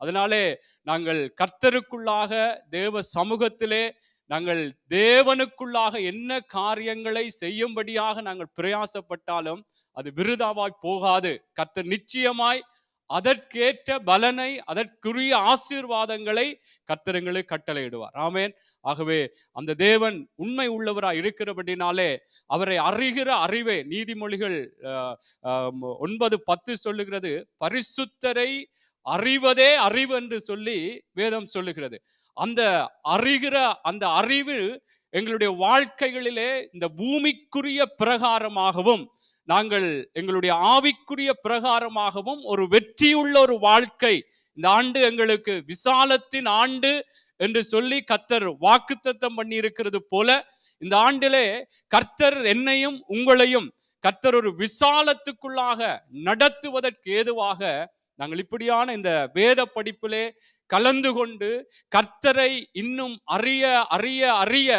அதனாலே நாங்கள் கர்த்தருக்குள்ளாக தேவ சமூகத்திலே நாங்கள் தேவனுக்குள்ளாக என்ன காரியங்களை செய்யும்படியாக நாங்கள் பிரயாசப்பட்டாலும் அது விருதாவாய் போகாது. கர்த்தர் நிச்சயமாய் அதற்கேற்ற பலனை, அதற்குரிய ஆசீர்வாதங்களை கர்த்தர் எங்களுக்கு கட்டளையிடுவார். ஆமென். ஆகவே அந்த தேவன் உண்மை உள்ளவராய் இருக்கிறபடினாலே அவரை அறிகிற அறிவே, நீதிமொழிகள் 9:10 சொல்லுகிறது, பரிசுத்தரை அறிவதே அறிவு என்று சொல்லி வேதம் சொல்லுகிறது. அந்த அறிகிற அந்த அறிவு எங்களுடைய வாழ்க்கைகளிலே இந்த பூமிக்குரிய பிரகாரமாகவும் நாங்கள் எங்களுடைய ஆவிக்குரிய பிரகாரமாகவும் ஒரு வெற்றியுள்ள ஒரு வாழ்க்கை, இந்த ஆண்டு எங்களுக்கு விசாலத்தின் ஆண்டு என்று சொல்லி கர்த்தர் வாக்குத்தத்தம் பண்ணி இருக்கிறது போல, இந்த ஆண்டிலே கர்த்தர் என்னையும் உங்களையும் கர்த்தர் ஒரு விசாலத்துக்குள்ளாக நடத்துவதற்கு ஏதுவாக நாங்கள் இப்படியான இந்த வேத படிப்பிலே கலந்து கொண்டு கர்த்தரை இன்னும் அறிய அறிய அறிய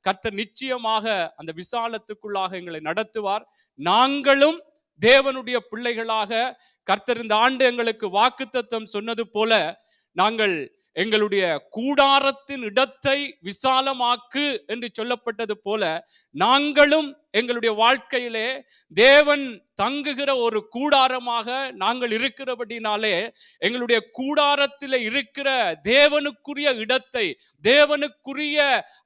கர்த்தர் நிச்சயமாக அந்த விசாலத்துக்குள்ளாக எங்களை நடத்துவார். நாங்களும் தேவனுடைய பிள்ளைகளாக கர்த்தர் இந்த ஆண்டு எங்களுக்கு வாக்குத்தத்தம் சொன்னது போல நாங்கள் எங்களுடைய கூடாரத்தின் இடத்தை விசாலமாக்கு என்று சொல்லப்பட்டது போல நாங்களும் எங்களுடைய வாழ்க்கையிலே தேவன் தங்குகிற ஒரு கூடாரமாக நாங்கள் இருக்கிறபடினாலே எங்களுடைய கூடாரத்தில் இருக்கிற தேவனுக்குரிய இடத்தை, தேவனுக்குரிய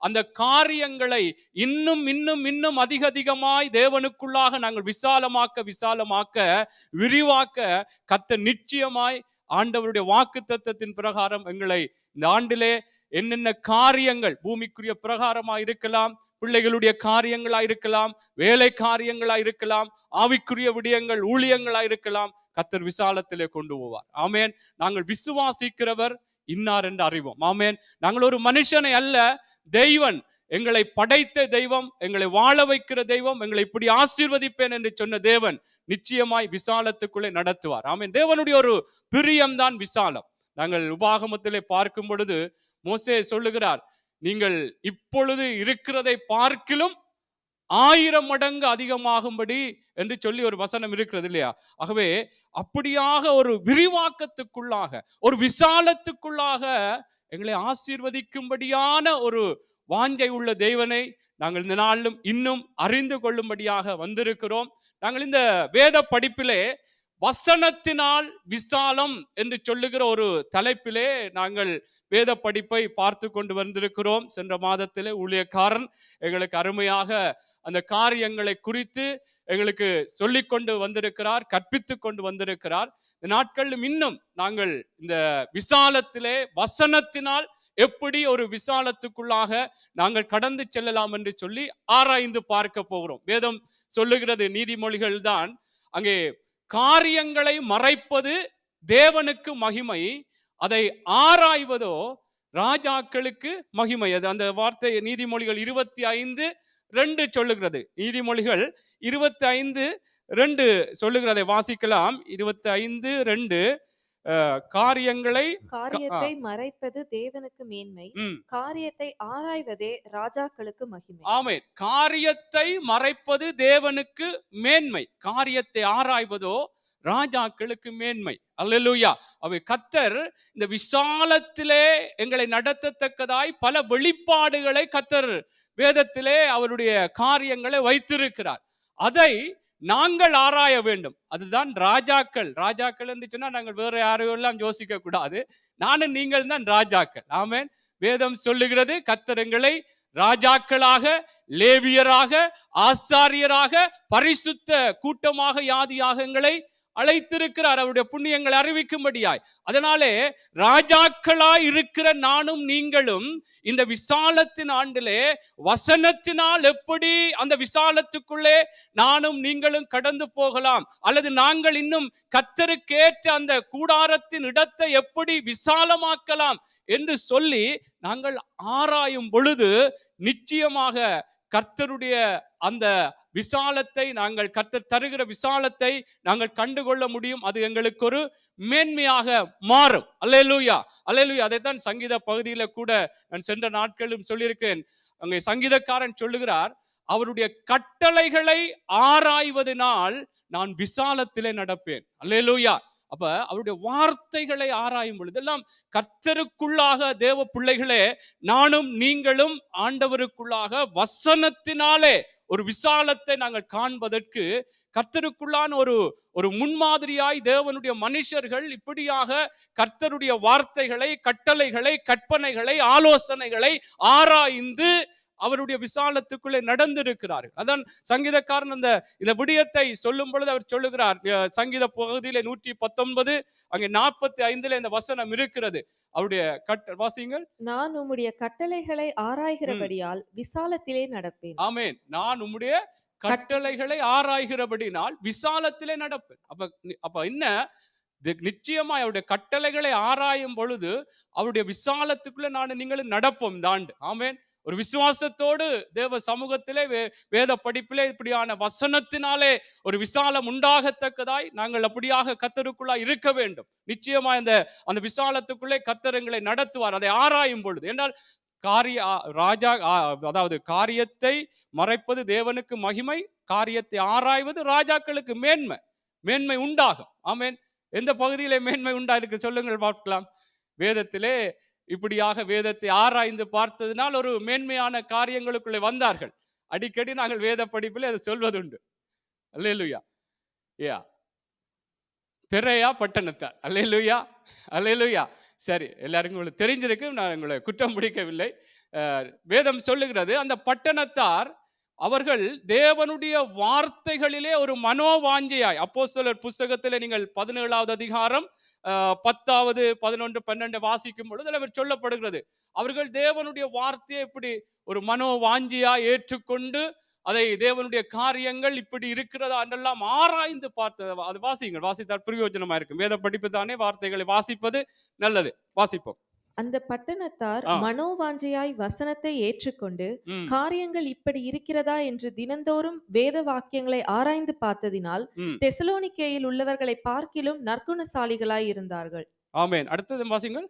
அந்த காரியங்களை இன்னும் இன்னும் இன்னும் அதிக அதிகமாய் தேவனுக்குள்ளாக நாங்கள் விசாலமாக்க விரிவாக்க கர்த்தர் நிச்சயமாய் ஆண்டவருடைய வாக்குத்தத்தத்தின் பிரகாரம் எங்களை இந்த ஆண்டிலே என்னென்ன காரியங்கள் பூமிக்குரிய பிரகாரமா இருக்கலாம், பிள்ளைகளுடைய காரியங்களா இருக்கலாம், வேலை காரியங்களா இருக்கலாம், ஆவிக்குரிய விடயங்கள் ஊழியங்களா இருக்கலாம், கர்த்தர் விசாலத்திலே கொண்டு போவார். ஆமேன். நாங்கள் விசுவாசிக்கிறவர் இன்னார் என்று அறிவோம். ஆமேன். நாங்கள் ஒரு மனுஷனை அல்ல, தெய்வன் எங்களை படைத்த தெய்வம், எங்களை வாழ வைக்கிற தெய்வம், எங்களை இப்படி ஆசீர்வதிப்பேன் என்று சொன்ன தேவன் நிச்சயமாய் விசாலத்துக்குள்ளே நடத்துவார். ஆமென். தேவனுடைய ஒரு பிரியம்தான் விசாலம். நாங்கள் உபாகமத்திலே பார்க்கும் பொழுது மோசே சொல்லுகிறார், நீங்கள் இப்பொழுது இருக்கிறதை பார்க்கிலும் 1000 மடங்கு அதிகமாகும்படி என்று சொல்லி ஒரு வசனம் இருக்கிறது இல்லையா? ஆகவே அப்படியாக ஒரு விரிவாக்கத்துக்குள்ளாக, ஒரு விசாலத்துக்குள்ளாக எங்களை ஆசீர்வதிக்கும்படியான ஒரு வாஞ்சை உள்ள தேவனை நாங்கள் இந்த நாளிலும் இன்னும் அறிந்து கொள்ளும்படியாக வந்திருக்கிறோம். நாங்கள் இந்த வேத படிப்பிலே வசனத்தினால் விசாலம் என்று சொல்லுகிற ஒரு தலைப்பிலே நாங்கள் வேத படிப்பை பார்த்து கொண்டு வந்திருக்கிறோம். சென்ற மாதத்திலே ஊழியக்காரன் எங்களுக்கு அருமையாக அந்த காரியங்களை குறித்து எங்களுக்கு சொல்லிக் கொண்டு வந்திருக்கிறார், கற்பித்து கொண்டு வந்திருக்கிறார். இந்த நாட்களிலும் இன்னும் நாங்கள் இந்த விசாலத்திலே வசனத்தினால் எப்படி ஒரு விசாலத்துக்குள்ளாக நாங்கள் கடந்து செல்லலாம் என்று சொல்லி ஆராய்ந்து பார்க்க போகிறோம். வேதம் சொல்லுகிறது, நீதிமொழிகள் தான், அங்கே காரியங்களை மறைப்பது தேவனுக்கு மகிமை, அதை ஆராய்வதோ ராஜாக்களுக்கு மகிமை. அது அந்த வார்த்தை நீதிமொழிகள் 25:2 சொல்லுகிறது. நீதிமொழிகள் 25:2 சொல்லுகிறதை வாசிக்கலாம். 25:2 காரியத்தை மறைப்பது தேவனுக்கு மேன்மை, காரியத்தை ஆராய்வதே ராஜாக்களுக்கு மகிமை. ஆமென். காரியத்தை மறைப்பது தேவனுக்கு மேன்மை, காரியத்தை ஆராய்வதோ ராஜாக்களுக்கு மேன்மை. அல்லேலூயா. அவை கர்த்தர் இந்த விசாலத்திலே எங்களை நடத்தத்தக்கதாய் பல வெளிப்பாடுகளை கர்த்தர் வேதத்திலே அவருடைய காரியங்களை வைத்திருக்கிறார். அதை நாங்கள் ஆராய வேண்டும். அதுதான் ராஜாக்கள். ராஜாக்கள் என்று சொன்னா நாங்கள் வேற யாரையும் எல்லாம் யோசிக்க கூடாது. நானும் நீங்கள் தான் ராஜாக்கள். ஆமென். வேதம் சொல்லுகிறது, கர்த்தர் எங்களை ராஜாக்களாக, லேவியராக, ஆசாரியராக, பரிசுத்த கூட்டமாக, யாதியாக எங்களை அழைத்திருக்கிறார், அவருடைய புண்ணியங்களை அறிவிக்கும்படியாய். அதனாலே ராஜாக்களாய் இருக்கிற நானும் நீங்களும் இந்த விசாலத்தின் ஆண்டிலே வசனத்தினால் எப்படி அந்த விசாலத்துக்குள்ளே நானும் நீங்களும் கடந்து போகலாம், அல்லது நாங்கள் இன்னும் கர்த்தருக்கேற்ற அந்த கூடாரத்தின் இடத்தை எப்படி விசாலமாக்கலாம் என்று சொல்லி நாங்கள் ஆராயும் பொழுது நிச்சயமாக கர்த்தருடைய அந்த விசாலத்தை நாங்கள், கர்த்தர் தருகிற விசாலத்தை நாங்கள் கண்டுகொள்ள முடியும். அது எங்களுக்கு ஒரு மேன்மையாக மாறும். அல்லேலூயா, அல்லேலூயா. அதைத்தான் சங்கீத பகுதியில கூட நான் சென்ற நாட்களும் சொல்லியிருக்கேன். அங்கே சங்கீதக்காரன் சொல்லுகிறார், அவருடைய கட்டளைகளை ஆராய்வதனால் நான் விசாலத்திலே நடப்பேன். அல்லேலூயா. அப்ப அவருடைய வார்த்தைகளை ஆராயும் பொழுது எல்லாம் கர்த்தருக்குள்ளாக தேவ பிள்ளைகளே, நானும் நீங்களும் ஆண்டவருக்குள்ளாக வசனத்தினாலே ஒரு விசாலத்தை நாங்கள் காண்பதற்கு கர்த்தருக்குள்ளான ஒரு ஒரு முன்மாதிரியாய் தேவனுடைய மனுஷர்கள் இப்படியாக கர்த்தருடைய வார்த்தைகளை, கட்டளைகளை, கற்பனைகளை, ஆலோசனைகளை ஆராய்ந்து அவருடைய விசாலத்துக்குள்ளே நடந்திருக்கிறார்கள். அதான் சங்கீதக்காரன் இந்த விடயத்தை சொல்லும் பொழுது அவர் சொல்லுகிறார், சங்கீத பகுதியிலே 119 அங்கே 45 இந்த வசனம் இருக்கிறது. அவருடைய வாசியுங்கள். நான் உம்முடைய கட்டளைகளை ஆராய்கிறபடியால் விசாலத்திலே நடப்பேன். ஆமென். நான் உம்முடைய கட்டளைகளை ஆராய்கிறபடினால் விசாலத்திலே நடப்பேன். அப்ப என்ன, நிச்சயமா அவருடைய கட்டளைகளை ஆராயும் பொழுது அவருடைய விசாலத்துக்குள்ள நான் நீங்களும் நடப்போம் இந்த ஆண்டு. ஆமென். ஒரு விசுவாசத்தோடு தேவ சமூகத்திலே வேத படிப்பிலே இப்படியான வசனத்தினாலே ஒரு விசாலம் உண்டாகத்தக்கதாய் நாங்கள் அப்படியாக கர்த்தருக்குள்ளாய் இருக்க வேண்டும். நிச்சயமா அந்த விசாலத்துக்குள்ளே கர்த்தர் எங்களை நடத்துவார், அதை ஆராயும் பொழுது. என்றால் அதாவது காரியத்தை மறைப்பது தேவனுக்கு மகிமை, காரியத்தை ஆராய்வது ராஜாக்களுக்கு மேன்மை உண்டாகும். ஆமென். எந்த பகுதியிலே மேன்மை உண்டாயிருக்கு சொல்லுங்கள் பார்க்கலாம். வேதத்திலே இப்படியாக வேதத்தை ஆராய்ந்து பார்த்ததினால் ஒரு மேன்மையான காரியங்களுக்குள்ளே வந்தார்கள். அடிக்கடி நாங்கள் வேத படிப்பில் அதை சொல்வதுண்டு. அல்லேலூயா. பெரையா பட்டணத்தார். அல்லேலூயா, அல்லேலூயா. சரி, எல்லாருக்கும் உங்களுக்கு தெரிஞ்சிருக்கு, நான் உங்களை குற்றம் பிடிக்கவில்லை. வேதம் சொல்லுகிறது, அந்த பட்டணத்தார் அவர்கள் தேவனுடைய வார்த்தைகளிலே ஒரு மனோவாஞ்சையாய், அப்போஸ்தலர் புஸ்தகத்திலே நீங்கள் 17வது அதிகாரம் 10வது 11 12 வாசிக்கும் பொழுது அவர் சொல்லப்படுகிறது, அவர்கள் தேவனுடைய வார்த்தையை இப்படி ஒரு மனோவாஞ்சியாய் ஏற்றுக்கொண்டு அதை தேவனுடைய காரியங்கள் இப்படி இருக்கிறதா என்றெல்லாம் ஆராய்ந்து பார்த்து அது வாசிங்கள். வாசித்தால் பிரயோஜனமா இருக்கும். வேத படிப்பு தானே, வார்த்தைகளை வாசிப்பது நல்லது. வாசிப்போம். அந்த பட்டணத்தார் மனோவாஞ்சையாய் வசனத்தை ஏற்றுக்கொண்டு காரியங்கள் இப்படி இருக்கிறதா என்று தினந்தோறும் வேத வாக்கியங்களை ஆராய்ந்து பார்த்ததினால் தெசலோனிக்கேயில் உள்ளவர்களை பார்க்கிலும் நற்குணசாலிகளாய் இருந்தார்கள். ஆமென். அடுத்தது வாசிங்கள்.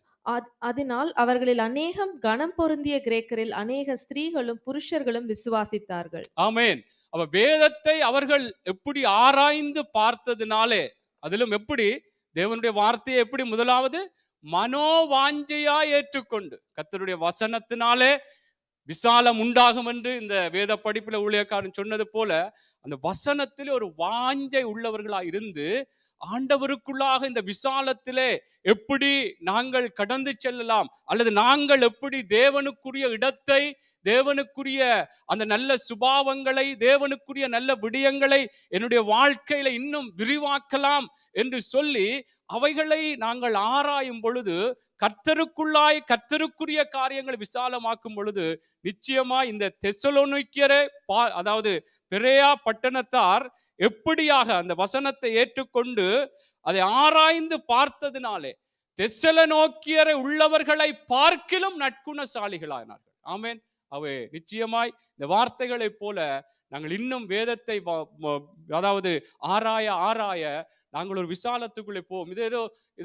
அதனால் அவர்களில் அநேகம் கனம் பொருந்திய கிரேக்கரில் அநேக ஸ்திரீகளும் புருஷர்களும் விசுவாசித்தார்கள். ஆமென். அப்ப வேதத்தை அவர்கள் எப்படி ஆராய்ந்து பார்த்ததினாலே, அதிலும் எப்படி தேவனுடைய வார்த்தையை எப்படி முதலாவது மனோவாஞ்சையா ஏற்றுக்கொண்டு கர்த்தருடைய வசனத்தினாலே விசாலம் உண்டாகும் என்று இந்த வேத படிப்புல ஊழியக்காரன் சொன்னது போல அந்த வசனத்திலே ஒரு வாஞ்சை உள்ளவர்களா இருந்து ஆண்டவருக்குள்ளாக இந்த விசாலத்திலே எப்படி நாங்கள் கடந்து செல்லலாம், அல்லது நாங்கள் எப்படி தேவனுக்குரிய இடத்தை, தேவனுக்குரிய அந்த நல்ல சுபாவங்களை, தேவனுக்குரிய நல்ல விடயங்களை என்னுடைய வாழ்க்கையில இன்னும் விரிவாக்கலாம் என்று சொல்லி அவைகளை நாங்கள் ஆராயும் பொழுது, கர்த்தருக்குள்ளாய் கர்த்தருக்குரிய காரியங்களை விசாலமாக்கும் பொழுது நிச்சயமா இந்த தெசலோனிக்கேயரை அதாவது பெரேயா பட்டணத்தார் எப்படியாக அந்த வசனத்தை ஏற்றுக்கொண்டு அதை ஆராய்ந்து பார்த்ததினாலே தெசலோனிக்கேயரை உள்ளவர்களை பார்க்கிலும் நற்குணசாலிகளானார்கள். ஆமென். அவை நிச்சயமாய் இந்த வார்த்தைகளை போல நாங்கள் இன்னும் வேதத்தை அதாவது ஆராய நாங்கள் ஒரு விசாலத்துக்குள்ளே போவோம். இது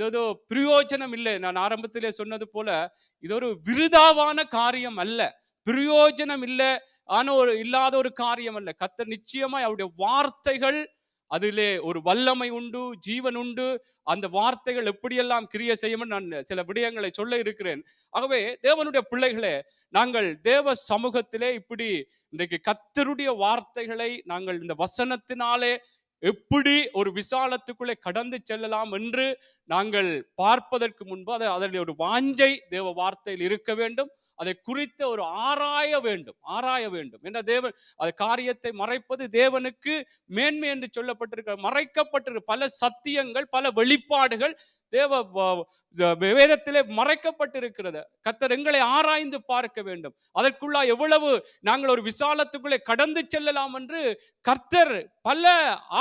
ஏதோ பிரயோஜனம் இல்லை. நான் ஆரம்பத்திலே சொன்னது போல இது ஒரு விருதாவான காரியம் அல்ல, பிரயோஜனம் இல்லை இல்லாத ஒரு காரியம் அல்ல. கர்த்தர் நிச்சயமாய் அவருடைய வார்த்தைகள் அதிலே ஒரு வல்லமை உண்டு, ஜீவன் உண்டு. அந்த வார்த்தைகள் எப்படியெல்லாம் கிரியை செய்யும் நான் சில விடயங்களை சொல்ல இருக்கிறேன். ஆகவே தேவனுடைய பிள்ளைகளே, நாங்கள் தேவ சமூகத்திலே இப்படி இன்றைக்கு கர்த்தருடைய வார்த்தைகளை நாங்கள் இந்த வசனத்தினாலே எப்படி ஒரு விசாலத்துக்குள்ளே கடந்து செல்லலாம் என்று நாங்கள் பார்ப்பதற்கு முன்பு அதனுடைய ஒரு வாஞ்சை தேவ வார்த்தையில் இருக்க வேண்டும். அதை குறித்த ஒரு ஆராய வேண்டும் என்ற தேவன் அது காரியத்தை மறைப்பது தேவனுக்கு மேன்மை என்று சொல்லப்பட்டிருக்க, மறைக்கப்பட்டிருக்க பல சத்தியங்கள், பல வெளிப்பாடுகள் தேவ வேதத்திலே மறைக்கப்பட்டிருக்கிறது. கர்த்தர் எங்களை ஆராய்ந்து பார்க்க வேண்டும். அதற்குள்ளா எவ்வளவு நாங்கள் ஒரு விசாலத்துக்குள்ளே கடந்து செல்லலாம் என்று கர்த்தர் பல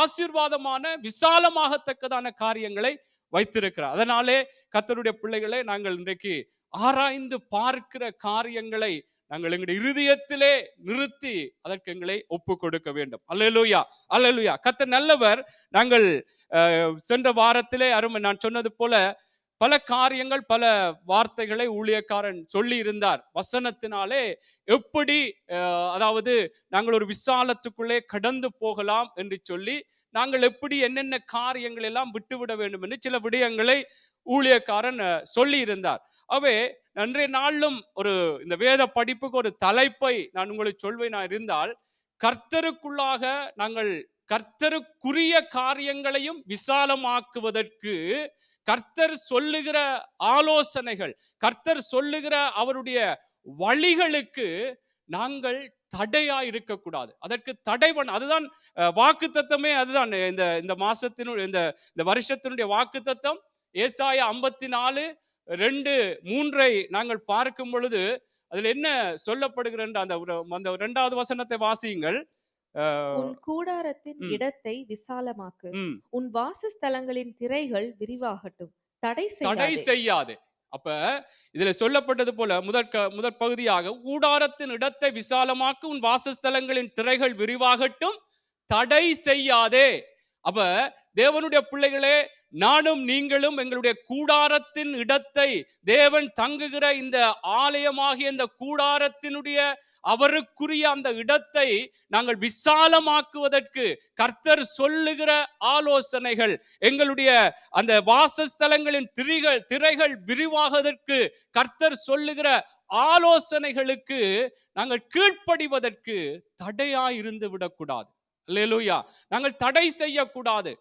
ஆசீர்வாதமான விசாலமாகத்தக்கதான காரியங்களை வைத்திருக்கிறார். அதனாலே கர்த்தருடைய பிள்ளைகளை நாங்கள் இன்றைக்கு ஆராய்ந்து பார்க்கிற காரியங்களை நாங்கள் எங்களுடைய இருதயத்திலே நிறுத்தி அதற்கு எங்களை ஒப்பு கொடுக்க வேண்டும். அல்லேலூயா, அல்லேலூயா. கர்த்தர் நல்லவர். நாங்கள் சென்ற வாரத்திலே நான் சொன்னது போல பல காரியங்கள், பல வார்த்தைகளை ஊழியக்காரன் சொல்லி இருந்தார். வசனத்தினாலே எப்படி அதாவது நாங்கள் ஒரு விசாலத்துக்குள்ளே கடந்து போகலாம் என்று சொல்லி நாங்கள் எப்படி என்னென்ன காரியங்கள் எல்லாம் விட்டுவிட வேண்டும் என்று சில விடயங்களை ஊழியக்காரன் சொல்லி இருந்தார். அவே அன்றைய நாளிலும் இந்த வேத படிப்புக்கு ஒரு தலைப்பை நான் உங்களுக்கு சொல்வேனா இருந்தால், கர்த்தருக்குள்ளாக நாங்கள் கர்த்தருக்குரிய காரியங்களையும் விசாலமாக்குவதற்கு கர்த்தர் சொல்லுகிற ஆலோசனைகள், கர்த்தர் சொல்லுகிற அவருடைய வழிகளுக்கு நாங்கள் தடையா இருக்கக்கூடாது. அதற்கு தடை பண்ண, அதுதான் வாக்கு தத்தமே. அதுதான் இந்த மாசத்தினுடைய இந்த வருஷத்தினுடைய வாக்கு தத்தம். ஏசாயா 54:2-3 நாங்கள் பார்க்கும் பொழுது அதுல என்ன சொல்லப்படுகிற அந்த 2வது வசனத்தை வாசியுங்கள். உன் கூடாரத்தின் இடத்தை விசாலமாக்கு, உன் வாசஸ்தலங்களின் திரைகள் விரிவாகட்டும், தடை செய்யாதே. அப்ப இதுல சொல்லப்பட்டது போல முதற் பகுதியாக கூடாரத்தின் இடத்தை விசாலமாக்கு, உன் வாசஸ்தலங்களின் திரைகள் விரிவாகட்டும், தடை செய்யாதே. அப்ப தேவனுடைய பிள்ளைகளே, நானும் நீங்களும் எங்களுடைய கூடாரத்தின் இடத்தை, தேவன் தங்குகிற இந்த ஆலயமாகிய இந்த கூடாரத்தினுடைய அவருக்குரிய அந்த இடத்தை நாங்கள் விசாலமாக்குவதற்கு கர்த்தர் சொல்லுகிற ஆலோசனைகள், எங்களுடைய அந்த வாசஸ்தலங்களின் திரைகள் விரிவாகுவதற்கு கர்த்தர் சொல்லுகிற ஆலோசனைகளுக்கு நாங்கள் கீழ்ப்படிவதற்கு தடையாய் இருந்து விடக்கூடாது. அல்லேலூயா. நாங்கள் தடை செய்யக்கூடாது.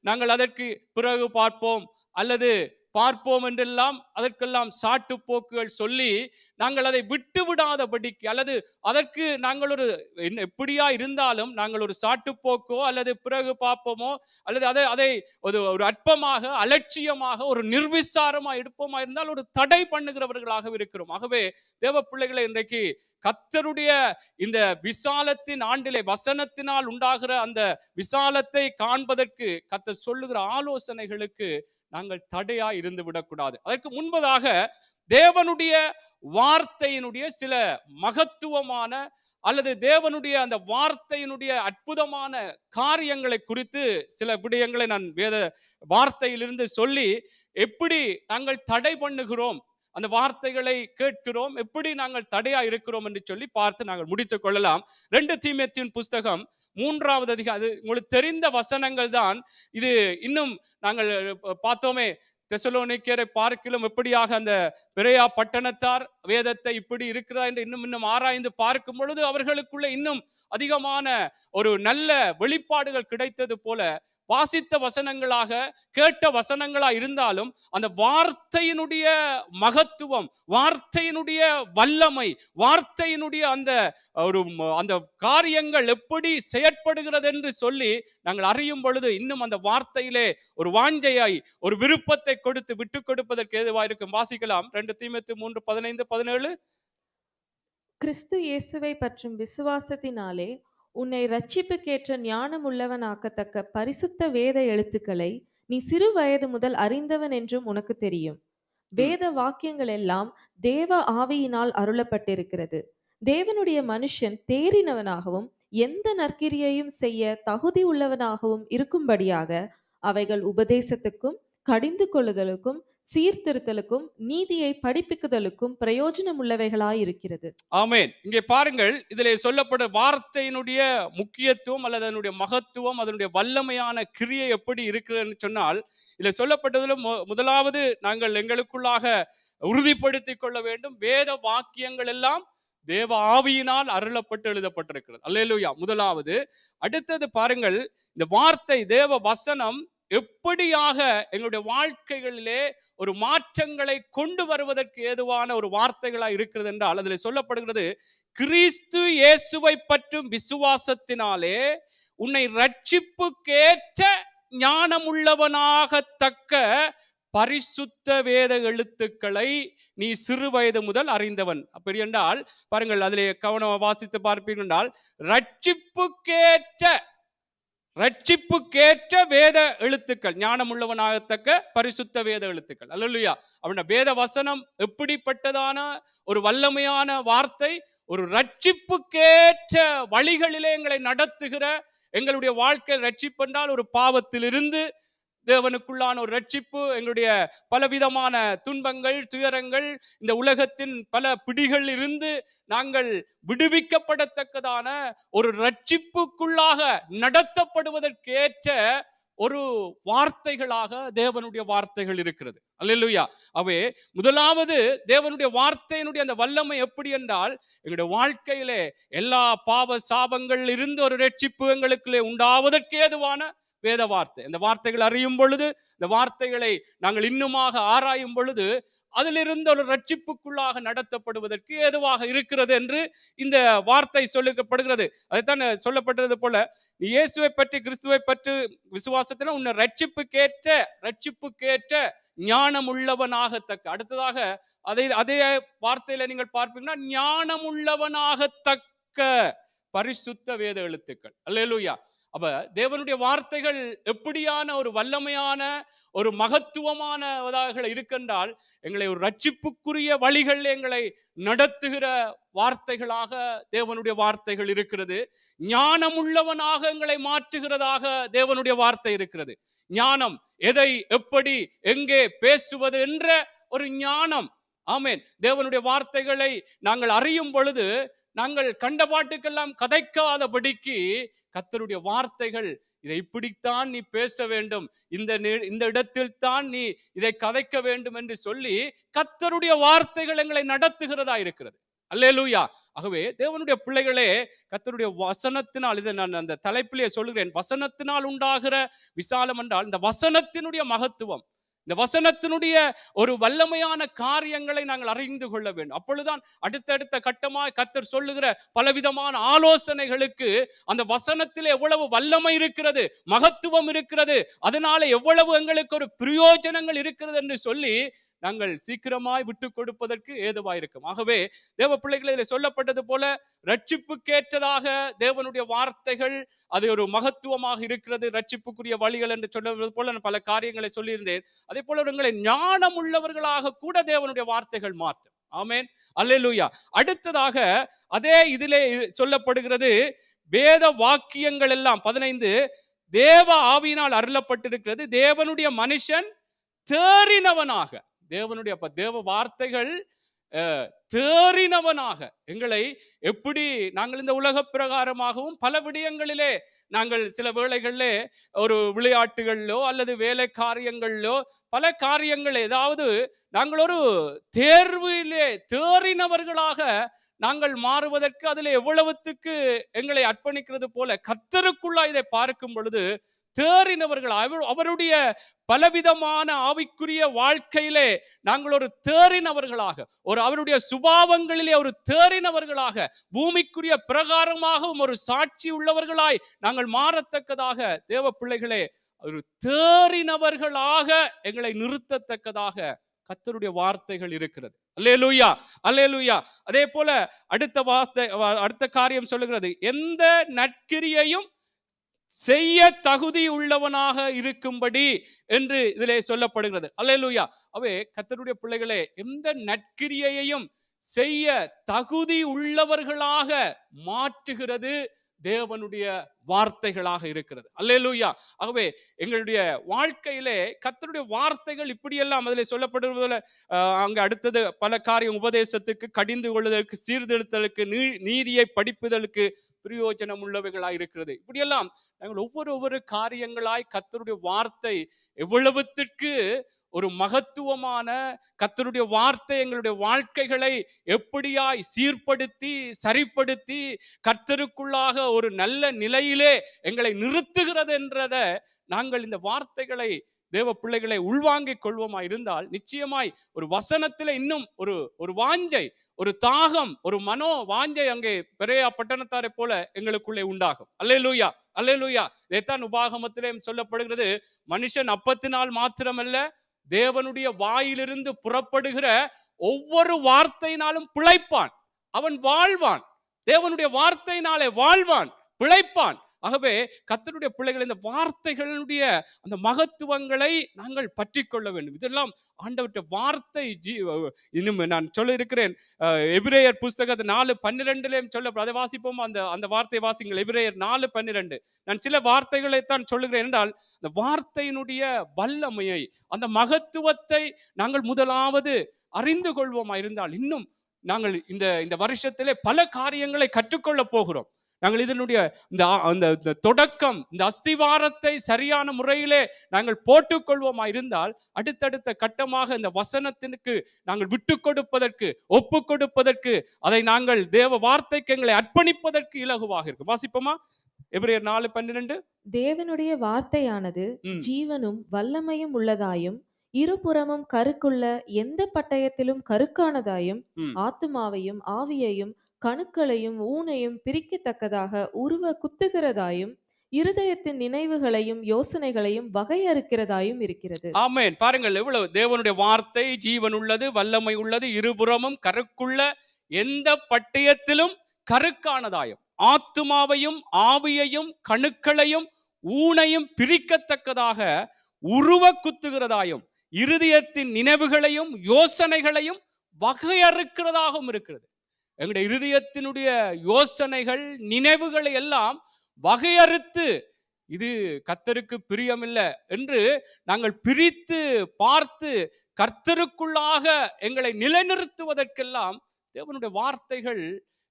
நாங்கள் அதற்கு பிறகு பார்ப்போம் அல்லது பார்ப்போம் என்றெல்லாம் அதற்கெல்லாம் சாட்டு போக்குகள் சொல்லி நாங்கள் அதை விட்டு விடாதபடிக்கு, அல்லது அதற்கு நாங்கள் எப்படியா இருந்தாலும் நாங்கள் ஒரு சாட்டுப்போக்கோ அல்லது பிறகு பார்ப்போமோ அல்லது அதை ஒரு அற்பமாக, அலட்சியமாக, ஒரு நிர்விசாரமாக எடுப்போமா இருந்தால் ஒரு தடை பண்ணுகிறவர்களாக இருக்கிறோம். ஆகவே தேவ பிள்ளைகளை, இன்றைக்கு கர்த்தருடைய இந்த விசாலத்தின் ஆண்டிலே வசனத்தினால் உண்டாகிற அந்த விசாலத்தை காண்பதற்கு கர்த்தர் சொல்லுகிற ஆலோசனைகளுக்கு நாங்கள் தடையா இருந்து விடக்கூடாது. அதற்கு முன்பதாக தேவனுடைய வார்த்தையினுடைய சில மகத்துவமான அல்லது தேவனுடைய அந்த வார்த்தையினுடைய அற்புதமான காரியங்களை குறித்து சில விடயங்களை நான் வேத வார்த்தையிலிருந்து சொல்லி, எப்படி நாங்கள் தடை பண்ணுகிறோம், அந்த வார்த்தைகளை கேட்கிறோம், எப்படி நாங்கள் தடையா இருக்கிறோம் என்று சொல்லி பார்த்து நாங்கள் முடித்துக் கொள்ளலாம். 2 தீமோத்தேயுவின் புஸ்தகம் 3வது அதிகாரம். அது உங்களுக்கு தெரிந்த வசனங்கள் தான். இது இன்னும் நாங்கள் பார்த்தோமே, தெசலோனிக்கேயரை பார்க்கிலும் எப்படியாக அந்த பெரேயா பட்டணத்தார் வேதத்தை இப்படி இருக்கிறதா என்று இன்னும் ஆராய்ந்து பார்க்கும் பொழுது அவர்களுக்குள்ள இன்னும் அதிகமான ஒரு நல்ல வெளிப்பாடுகள் கிடைத்தது போல, வாசித்த வசனங்களாக, கேட்ட வசனங்களா இருந்தாலும் அந்த வார்த்தையினுடைய மகத்துவம், வார்த்தையினுடைய வல்லமை, வார்த்தையினுடைய அந்த காரியங்கள் எப்படி செயற்படுகிறது என்று சொல்லி நாங்கள் அறியும் பொழுது இன்னும் அந்த வார்த்தையிலே ஒரு வாஞ்சையாய், ஒரு விருப்பத்தை கொடுத்து விட்டு கொடுப்பதற்கு ஏதுவாக இருக்கும். வாசிக்கலாம் 2 தீமோத்தேயு 3:15-17. கிறிஸ்து இயேசுவை பற்றும் விசுவாசத்தினாலே உன்னை இரட்சிப்புக்கேற்ற ஞானம் உள்ளவனாக்கத்தக்க பரிசுத்த வேத எழுத்துக்களை நீ சிறு வயது முதல் அறிந்தவன் என்றும் உனக்கு தெரியும். வேத வாக்கியங்கள் எல்லாம் தேவ ஆவியினால் அருளப்பட்டிருக்கிறது. தேவனுடைய மனுஷன் தேறினவனாகவும் எந்த நற்கிரியையும் செய்ய தகுதி உள்ளவனாகவும் இருக்கும்படியாக அவைகள் உபதேசத்துக்கும், கடிந்து கொள்ளுதலுக்கும், சீர்திருத்தலுக்கும், நீதியை படிப்பிக்குதலுக்கும் பிரயோஜனம் உள்ளவைகளாய் இருக்கிறது. ஆமென். இங்கே பாருங்கள், இதிலே சொல்லப்பட்ட வார்த்தையினுடைய முக்கியத்துவம் அல்லது அதனுடைய மகத்துவம், அதனுடைய வல்லமையான கிரியை எப்படி இருக்கிறதுன்னு சொன்னால், இதில் சொல்லப்பட்டதில் முதலாவது நாங்கள் எங்களுக்குள்ளாக உறுதிப்படுத்திக் கொள்ள வேண்டும், வேத வாக்கியங்கள் எல்லாம் தேவ ஆவியினால் அருளப்பட்டு எழுதப்பட்டிருக்கிறது. அல்லேலூயா. முதலாவது. அடுத்தது பாருங்கள், இந்த வார்த்தை, தேவ வசனம் எப்படியாக எங்களுடைய வாழ்க்கைகளிலே ஒரு மாற்றங்களை கொண்டு வருவதற்கு ஏதுவான ஒரு வார்த்தைகளா இருக்கிறது என்றால், அதில் சொல்லப்படுகிறது, கிறிஸ்து இயேசுவை பற்றும் விசுவாசத்தினாலே உன்னை ரட்சிப்புக்கேற்ற ஞானமுள்ளவனாகத்தக்க பரிசுத்த வேத எழுத்துக்களை நீ சிறு வயது முதல் அறிந்தவன். அப்படி என்றால் பாருங்கள், அதிலே கவனமாக வாசித்து பார்ப்பீர்கள் என்றால், ரட்சிப்புக்கேற்ற வேத எழுத்துக்கள், ஞானமுள்ளவனாகத்தக்க பரிசுத்த வேத எழுத்துக்கள். அல்லேலூயா. அப்படின்னா வேத வசனம் எப்படிப்பட்டதான ஒரு வல்லமையான வார்த்தை, ஒரு ரட்சிப்புக்கேற்ற வழிகளிலே எங்களை நடத்துகிற, எங்களுடைய வாழ்க்கையில் ரட்சிப்பு என்றால் ஒரு பாவத்திலிருந்து தேவனுக்குள்ளான ஒரு ரட்சிப்பு, எங்களுடைய பலவிதமான துன்பங்கள், துயரங்கள், இந்த உலகத்தின் பல பிடிகள் இருந்து நாங்கள் விடுவிக்கப்படத்தக்கதான ஒரு ரட்சிப்புக்குள்ளாக நடத்தப்படுவதற்கேற்ற ஒரு வார்த்தைகளாக தேவனுடைய வார்த்தைகள் இருக்கிறது. அல்லேலூயா. அவே முதலாவது தேவனுடைய வார்த்தையினுடைய அந்த வல்லமை எப்படி என்றால், எங்களுடைய வாழ்க்கையிலே எல்லா பாவ சாபங்கள் இருந்து ஒரு ரட்சிப்பு எங்களுக்குள்ளே உண்டாவதற்கு ஏதுவான வேத வார்த்தை. இந்த வார்த்தைகள் அறியும் பொழுது, இந்த வார்த்தைகளை நாங்கள் இன்னுமாக ஆராயும் பொழுது, அதிலிருந்து ஒரு ரட்சிப்புக்குள்ளாக நடத்தப்படுவதற்கு ஏதுவாக இருக்கிறது என்று இந்த வார்த்தை சொல்லப்படுகிறது. அதைத்தான் சொல்லப்பட்டது போல, நீ இயேசுவை பற்றி கிறிஸ்துவை பற்றி விசுவாசத்தில் உன்னை ரட்சிப்புக்கேற்ற ஞானம் உள்ளவனாகத்தக்க, அடுத்ததாக அதே வார்த்தையில நீங்கள் பார்ப்பீங்கன்னா, ஞானம் உள்ளவனாகத்தக்க பரிசுத்த வேத எழுத்துக்கள். அல்லேலூயா. அப்ப தேவனுடைய வார்த்தைகள் எப்படியான ஒரு வல்லமையான ஒரு மகத்துவமானதாக இருக்கின்றால், எங்களை ஒரு ரட்சிப்புக்குரிய வழிகள் எங்களை நடத்துகிற வார்த்தைகளாக தேவனுடைய வார்த்தைகள் இருக்கிறது. ஞானம் உள்ளவனாக எங்களை மாற்றுகிறதாக தேவனுடைய வார்த்தை இருக்கிறது. ஞானம், எதை எப்படி எங்கே பேசுவது என்ற ஒரு ஞானம். ஆமென். தேவனுடைய வார்த்தைகளை நாங்கள் அறியும் பொழுது, நாங்கள் கண்ட பாட்டுக்கெல்லாம் கதைக்காதபடிக்கு கர்த்தருடைய வார்த்தைகள், இதை இப்படித்தான் நீ பேச வேண்டும், இந்த இடத்தில் தான் நீ இதை கதைக்க வேண்டும் என்று சொல்லி கர்த்தருடைய வார்த்தைகள் எங்களை நடத்துகிறதா இருக்கிறது. அல்லேலூயா. ஆகவே தேவனுடைய பிள்ளைகளே, கர்த்தருடைய வசனத்தினால், இதை நான் அந்த தலைப்பிலே சொல்கிறேன், வசனத்தினால் உண்டாகிற விசாலம் என்றால் இந்த வசனத்தினுடைய மகத்துவம், இந்த வசனத்தினுடைய ஒரு வல்லமையான காரியங்களை நாங்கள் அறிந்து கொள்ள வேண்டும். அப்பொழுதுதான் அடுத்தடுத்த கட்டமாக கர்த்தர் சொல்லுகிற பலவிதமான ஆலோசனைகளுக்கு அந்த வசனத்தில் எவ்வளவு வல்லமை இருக்கிறது, மகத்துவம் இருக்கிறது, அதனால எவ்வளவு எங்களுக்கு ஒரு பிரயோஜனங்கள் இருக்கிறது என்று சொல்லி நாங்கள் சீக்கிரமாய் விட்டு கொடுப்பதற்கு ஏதுவாயிருக்கும். ஆகவே தேவ பிள்ளைகளில் சொல்லப்பட்டது போல, ரட்சிப்புக்கேற்றதாக தேவனுடைய வார்த்தைகள் அது ஒரு மகத்துவமாக இருக்கிறது. ரட்சிப்புக்குரிய வழிகள் என்று சொல்வது போல நான் பல காரியங்களை சொல்லியிருந்தேன். அதே போல உங்களை ஞானம் உள்ளவர்களாக கூட தேவனுடைய வார்த்தைகள் மாற்றும். ஆமென். அல்லேலூயா. அடுத்ததாக அதே இதிலே சொல்லப்படுகிறது, வேத வாக்கியங்கள் எல்லாம் 15 தேவ ஆவியினால் அருளப்பட்டிருக்கிறது. தேவனுடைய மனுஷன் தேறினவனாக, தேவ வார்த்தைகள் தேறினவனாக எங்களை எப்படி, நாங்கள் இந்த உலக பிரகாரமாகவும் பல விடயங்களிலே நாங்கள் சில வேளைகளிலே ஒரு விளையாட்டுகளிலோ அல்லது வேலை காரியங்களிலோ பல காரியங்கள் ஏதாவது நாங்கள் ஒரு தேர்விலே தேறினவர்களாக நாங்கள் மாறுவதற்கு அதில் எவ்வளவுத்துக்கு எங்களை அர்ப்பணிக்கிறது போல, கர்த்தருக்குள்ளா இதை பார்க்கும் பொழுது தேறினவர்கள், அவருடைய பலவிதமான ஆவிக்குரிய வாழ்க்கையிலே நாங்கள் ஒரு தேறினவர்களாக, ஒரு அவருடைய சுபாவங்களிலே ஒரு தேறினவர்களாக, பூமிக்குரிய பிரகாரமாகவும் ஒரு சாட்சி உள்ளவர்களாய் நாங்கள் மாறத்தக்கதாக தேவ பிள்ளைகளே, ஒரு தேறினவர்களாக எங்களை நிறுத்தத்தக்கதாக கர்த்தருடைய வார்த்தைகள் இருக்கிறது. அல்லேலூயா. அல்லேலூயா. அதே போல அடுத்த காரியம் சொல்லுகிறது, எந்த நற்கிரியையும் செய்ய தகுதி உள்ளவனாக இருக்கும்படி என்று இதிலே சொல்லப்படுகிறது. அல்லேலூயா. அவே கர்த்தருடைய பிள்ளைகளே, எந்த நற்கிரியையும் செய்ய தகுதி உள்ளவர்களாக மாற்றுகிறது தேவனுடைய வார்த்தைகளாக இருக்கிறது. அல்லேலூயா. ஆகவே எங்களுடைய வாழ்க்கையிலே கர்த்தருடைய வார்த்தைகள் இப்படியெல்லாம் அதில் சொல்லப்படுவதில் அங்க அடுத்தது பல காரியம், உபதேசத்துக்கு, கடிந்து கொள்ளுதலுக்கு, சீர்திருத்தலுக்கு, நீதியை படிப்புதலுக்கு பிரயோஜனம் உள்ளவைகளாய் இருக்கிறது. இப்படியெல்லாம் நாங்கள் ஒவ்வொரு காரியங்களாய் கர்த்தருடைய வார்த்தை எவ்வளவுத்திற்கு ஒரு மகத்துவமான, கர்த்தருடைய வார்த்தை எங்களுடைய வாழ்க்கைகளை எப்படியாய் சீர்படுத்தி சரிப்படுத்தி கர்த்தருக்குள்ளாக ஒரு நல்ல நிலையிலே எங்களை நிறுத்துகிறது என்றதை நாங்கள் இந்த வார்த்தைகளை தேவ பிள்ளைகளை உள்வாங்கிக் கொள்வோமா இருந்தால், நிச்சயமாய் ஒரு வசனத்தில் இன்னும் ஒரு வாஞ்சை, ஒரு தாகம், ஒரு மனோ வாஞ்சை அங்கே பெரிய பட்டணத்தாரை போல எங்களுக்குள்ளே உண்டாகும். அல்லேலூயா. அல்லேலூயா. இதைத்தான் உபாகமத்திலே சொல்லப்படுகிறது, மனுஷன் அப்பத்தினால் மாத்திரமல்ல, தேவனுடைய வாயிலிருந்து புறப்படுகிற ஒவ்வொரு வார்த்தையினாலும் பிழைப்பான், அவன் வாழ்வான். தேவனுடைய வார்த்தையினாலே வாழ்வான், பிழைப்பான். ஆகவே கர்த்தருடைய பிள்ளைகள் இந்த வார்த்தைகளுடைய அந்த மகத்துவங்களை நாங்கள் பற்றி கொள்ள வேண்டும். இதெல்லாம் ஆண்டவருடைய வார்த்தை. இன்னும் நான் சொல்ல இருக்கிறேன், எபிரேயர் புஸ்தகத்தை 4:12 சொல்ல, அதை வாசிப்போம். அந்த அந்த வார்த்தை வாசிங்கள். எபிரேயர் 4:12. நான் சில வார்த்தைகளைத்தான் சொல்லுகிறேன் என்றால், அந்த வார்த்தையினுடைய வல்லமையை, அந்த மகத்துவத்தை நாங்கள் முதலாவது அறிந்து கொள்வோமா இருந்தால், இன்னும் நாங்கள் இந்த இந்த வருஷத்திலே பல காரியங்களை கற்றுக்கொள்ள போகிறோம். நாங்கள் இதனுடைய இந்த தொடக்கம், இந்த அஸ்திவாரத்தை சரியான முறையிலே நாங்கள் போட்டுக்கொள்வோமா இருந்தால், அடுத்தடுத்த கட்டமாக இந்த வசனத்திற்கு நாங்கள் விட்டு கொடுப்பதற்கு, ஒப்பு கொடுப்பதற்கு, அதை நாங்கள் தேவ வார்த்தைக்கு எங்களை அர்ப்பணிப்பதற்கு இலகுவாக இருக்கும். வாசிப்போமா? எபிரேயர் 4:12. தேவனுடைய வார்த்தையானது ஜீவனும் வல்லமையும் உள்ளதாயும் இருபுறமும் கருக்குள்ள எந்த பட்டயத்திலும் கருக்கானதாயும் ஆத்துமாவையும் ஆவியையும் கணுக்களையும் ஊனையும் பிரிக்கத்தக்கதாக உருவ குத்துகிறதாயும் இருதயத்தின் நினைவுகளையும் யோசனைகளையும் வகையறுக்கிறதாயும் இருக்கிறது. ஆமென். பாருங்கள், எவ்வளவு தேவனுடைய வார்த்தை ஜீவன் உள்ளது, வல்லமை உள்ளது, இருபுறமும் கருக்குள்ள எந்த பட்டயத்திலும் கருக்கானதாயும் ஆத்துமாவையும் ஆவியையும் கணுக்களையும் ஊனையும் பிரிக்கத்தக்கதாக உருவ குத்துகிறதாயும் இருதயத்தின் நினைவுகளையும் யோசனைகளையும் வகையறுக்கிறதாகவும் இருக்கிறது. எங்களுடைய இருதயத்தினுடைய யோசனைகள், நினைவுகளை எல்லாம் வகையறுத்து, இது கர்த்தருக்கு பிரியமில்லை என்று நாங்கள் பிரித்து பார்த்து கர்த்தருக்குள்ளாக எங்களை நிலைநிறுத்துவதற்கெல்லாம் தேவனுடைய வார்த்தைகள்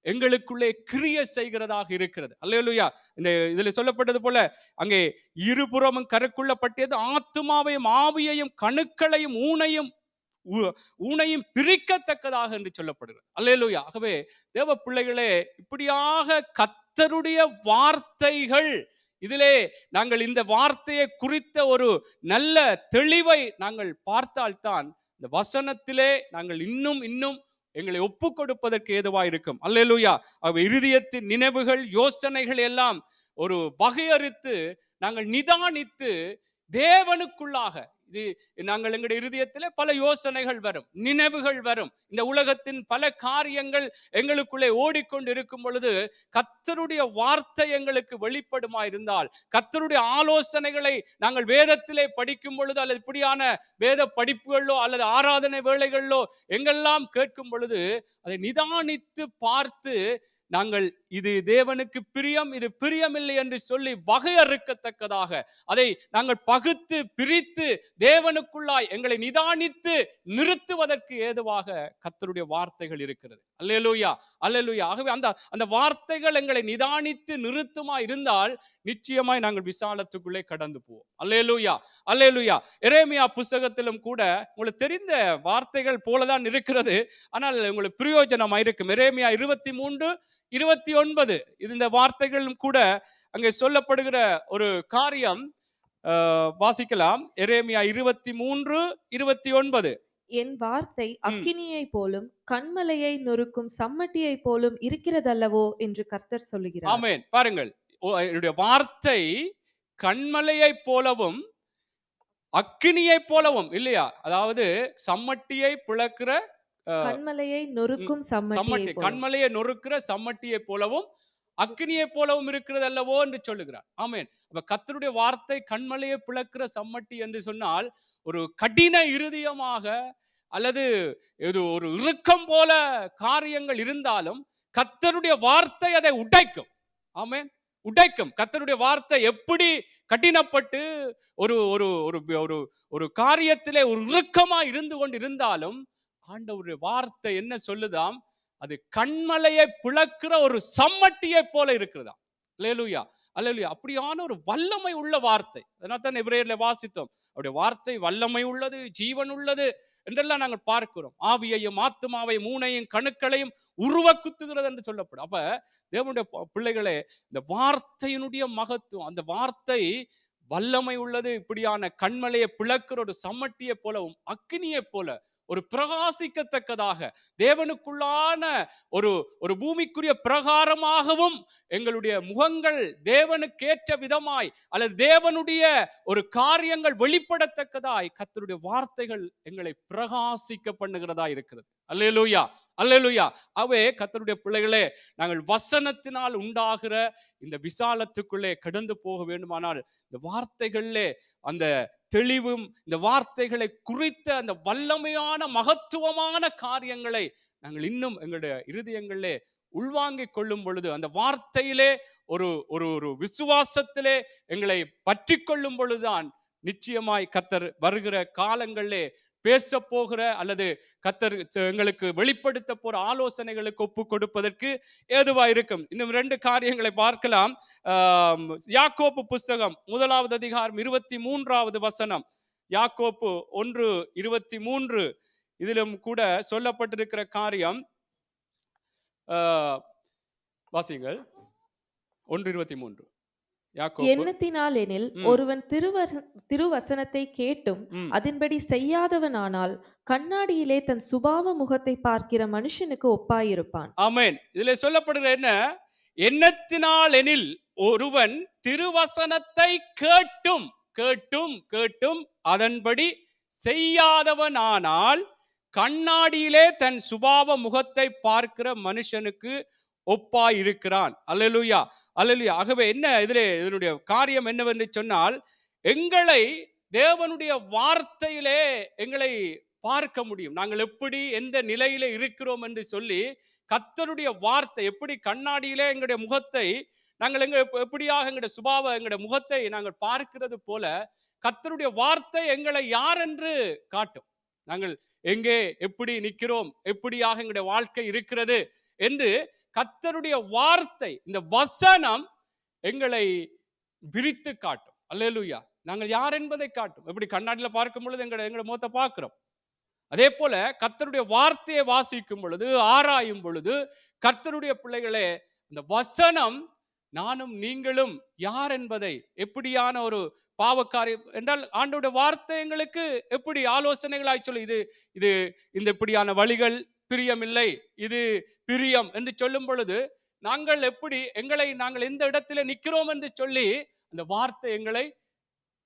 எங்களுக்குள்ளே கிரியை செய்கிறதாக இருக்கிறது. அல்லேலூயா. இந்த இதில் சொல்லப்பட்டது போல, அங்கே இருபுறமும் கருக்குள்ள பட்டியது ஆத்துமாவையும் ஆவியையும் கணுக்களையும் ஊனையும் பிரிக்கத்தக்கதாக என்று சொல்லப்படுகிறது. அல்லேலூயா. ஆகவே தேவ பிள்ளைகளே, இப்படியாக கர்த்தருடைய வார்த்தைகள், இதிலே நாங்கள் இந்த வார்த்தையை குறித்த ஒரு நல்ல தெளிவை நாங்கள் பார்த்தால்தான் இந்த வசனத்திலே நாங்கள் இன்னும் எங்களை ஒப்பு கொடுப்பதற்கு ஏதுவாக இருக்கும். அல்லேலூயா. இருதயத்தின் நினைவுகள், யோசனைகள் எல்லாம் ஒரு வகையறுத்து நாங்கள் நிதானித்து தேவனுக்குள்ளாக, இது நாங்கள் எங்களுடைய இருதயத்திலே பல யோசனைகள் வரும், நினைவுகள் வரும். இந்த உலகத்தின் பல காரியங்கள் எங்களுக்குள்ளே ஓடிக்கொண்டு இருக்கும் பொழுது கர்த்தருடைய வார்த்தை எங்களுக்கு வெளிப்படுமா இருந்தால், கர்த்தருடைய ஆலோசனைகளை நாங்கள் வேதத்திலே படிக்கும் பொழுது, அல்லது இப்படியான வேத படிப்புகளோ அல்லது ஆராதனை வேளைகளிலோ எங்கெல்லாம் கேட்கும் பொழுது அதை நிதானித்து பார்த்து நாங்கள் இது தேவனுக்கு பிரியம், இது பிரியமில்லை என்று சொல்லி வகையறுக்கத்தக்கதாக அதை நாங்கள் பகுத்து பிரித்து தேவனுக்குள்ளாய் எங்களை நிதானித்து நிறுத்துவதற்கு ஏதுவாக கர்த்தருடைய வார்த்தைகள் இருக்கிறது. அல்லேலூயா, அல்லேலூயா. ஆகவே அந்த வார்த்தைகள் எங்களை நிதானித்து நிறுத்துமா இருந்தால் நிச்சயமாய் நாங்கள் விசாலத்துக்குள்ளே கடந்து போவோம். அல்லேலூயா, அல்லேலூயா. எரேமியா புஸ்தகத்திலும் கூட உங்களுக்கு தெரிந்த வார்த்தைகள் போலதான் இருக்கிறது, ஆனால் உங்களுக்கு பிரயோஜனமாக இருக்கும். எரேமியா 23:29 இந்த வார்த்தைகளும் கூட அங்கே சொல்லப்படுகிற ஒரு காரியம் வாசிக்கலாம். எரேமியா 23:29. என் வார்த்தை அக்கினியை போலும் கண்மலையை நொறுக்கும் சம்மட்டியை போலும் இருக்கிறதல்லவோ என்று கர்த்தர் சொல்லுகிறார். ஆமென். பாருங்கள், என்னுடைய வார்த்தை கண்மலையை போலவும் அக்கினியை போலவும், இல்லையா? அதாவது சம்மட்டியை பிளக்கிற, கண்மலையை நொறுக்கும் சம்மட்டி, கண்மலையை நொறுக்கிற சம்மட்டியை போலவும் அக்கினியை போலவும் இருக்கிறது அல்லவோ என்று சொல்லுகிறார். ஆமென். அப்ப கர்த்தருடைய வார்த்தை கண்மலையை பிளக்கிற சம்மட்டி என்று சொன்னால், ஒரு கடின இருதயமாக அல்லது ஒரு இறுக்கம் போல காரியங்கள் இருந்தாலும் கர்த்தருடைய வார்த்தை அதை உடைக்கும். ஆமென், உடைக்கும். கர்த்தருடைய வார்த்தை எப்படி கடினப்பட்டு ஒரு ஒரு ஒரு ஒரு காரியத்திலே ஒரு இறுக்கமா இருந்து கொண்டு இருந்தாலும் ஆண்டவருடைய வார்த்தை என்ன சொல்லுதாம்? அது கண்மலையை பிளக்கிற ஒரு சம்மட்டியை போல இருக்கிறதா. அல்லேலூயா, அல்லேலூயா. அப்படியான ஒரு வல்லமை உள்ள வார்த்தை. அதனால தான் எபிரேயர்ல வாசித்தோம், அவருடைய வார்த்தை வல்லமை உள்ளது, ஜீவன் உள்ளது என்றெல்லாம் நாங்கள் பார்க்கிறோம். ஆவியையும் ஆத்துமாவையும் ஊனையும் கணுக்களையும் உருவ குத்துகிறது என்று சொல்லப்படும். அப்ப தேவனுடைய பிள்ளைகளே, இந்த வார்த்தையினுடைய மகத்துவம், அந்த வார்த்தை வல்லமை உள்ளது. இப்படியான கண்மலையை பிளக்கிற ஒரு சம்மட்டியை போலவும் அக்கினியை போல ஒரு பிரகாசிக்கத்தக்கதாக தேவனுக்குள்ளான ஒரு பூமிக்குரிய பிரகாரமாகவும் எங்களுடைய முகங்கள் தேவனுக்கேற்ற விதமாய் அல்லது தேவனுடைய ஒரு காரியங்கள் வெளிப்படத்தக்கதாய் கர்த்தருடைய வார்த்தைகள் எங்களை பிரகாசிக்க பண்ணுகிறதா இருக்கிறது. அல்லேலூயா, அல்லேலூயா. ஆகவே கர்த்தருடைய பிள்ளைகளே, நாங்கள் வசனத்தினால் உண்டாகிற இந்த விசாலத்துக்குள்ளே கடந்து போக வேண்டுமானால் இந்த வார்த்தைகளிலே அந்த தெளிவும், இந்த வார்த்தைகளை குறித்த அந்த வல்லமையான மகத்துவமான காரியங்களை நாங்கள் இன்னும் எங்களுடைய இருதயங்களிலே உள்வாங்கிக் கொள்ளும் பொழுது, அந்த வார்த்தையிலே ஒரு ஒரு ஒரு விசுவாசத்திலே எங்களை பற்றி கொள்ளும் பொழுதுதான் நிச்சயமாய் கர்த்தர் வருகிற காலங்களிலே பேச போகிற அல்லது கர்த்தர் எங்களுக்கு வெளிப்படுத்த போற ஆலோசனைகளுக்கு ஒப்பு கொடுப்பதற்கு ஏதுவா இருக்கும். இன்னும் 2 காரியங்களை பார்க்கலாம். யாக்கோப்பு புஸ்தகம் 1வது அதிகாரம் 23வது வசனம். யாக்கோப்பு 1:23 இதிலும் கூட சொல்லப்பட்டிருக்கிற காரியம் வாசிங்கள். 1:23 யாக்கோப்பு. எண்ணத்தினால் எனில் ஒருவன் திருவசனத்தை கேட்டும் அதன்படி செய்யாதவனானால் கண்ணாடியிலே தன் சுபாவ முகத்தை பார்க்கிற மனுஷனுக்கு ஒப்பாயிருப்பான். ஆமென். இதிலே சொல்லப்படுகிற என்ன? எண்ணத்தினால் எனில் ஒருவன் திருவசனத்தை கேட்டும் கேட்டும் கேட்டும் அதன்படி செய்யாதவனானால் கண்ணாடியிலே தன் சுபாவ முகத்தை பார்க்கிற மனுஷனுக்கு ஒப்பாய் இருக்கிறான். அல்லேலூயா, அல்லேலூயா. ஆகவே என்ன இதனுடைய காரியம் என்னவென்று சொன்னால், எங்களை தேவனுடைய வார்த்தையிலே எங்களை பார்க்க முடியும். நாங்கள் எப்படி எந்த நிலையில இருக்கிறோம் என்று சொல்லி கர்த்தருடைய வார்த்தை எப்படி கண்ணாடியிலே எங்களுடைய முகத்தை நாங்கள் எப்படியாக எங்களுடைய சுபாவ எங்களுடைய முகத்தை நாங்கள் பார்க்கிறது போல கர்த்தருடைய வார்த்தை எங்களை யார் என்று காட்டும். நாங்கள் எங்கே எப்படி நிற்கிறோம், எப்படியாக எங்களுடைய வாழ்க்கை இருக்கிறது என்று கர்த்தருடைய வார்த்தை, இந்த வசனம் எங்களை விரித்து காட்டும். அல்லேலூயா. நாங்கள் யார் என்பதை காட்டும். எப்படி கண்ணாடியில பார்க்கும் பொழுது எங்களுடைய முகத்தை பார்க்கிறோம், அதே போல கர்த்தருடைய வார்த்தையை வாசிக்கும் பொழுது, ஆராயும் பொழுது, கர்த்தருடைய பிள்ளைகளே, இந்த வசனம் நானும் நீங்களும் யார் என்பதை, எப்படியான ஒரு பாவக்காரி என்றால் ஆண்டவருடைய வார்த்தை எங்களுக்கு எப்படி ஆலோசனைகளாய் சொல்லி இது இந்த இப்படியான வழிகள் பிரியமில்லை, இது பிரியம் என்று சொல்லும் பொழுது நாங்கள் எப்படி நாங்கள் எந்த இடத்துல நிற்கிறோம் என்று சொல்லி அந்த வார்த்தை எங்களை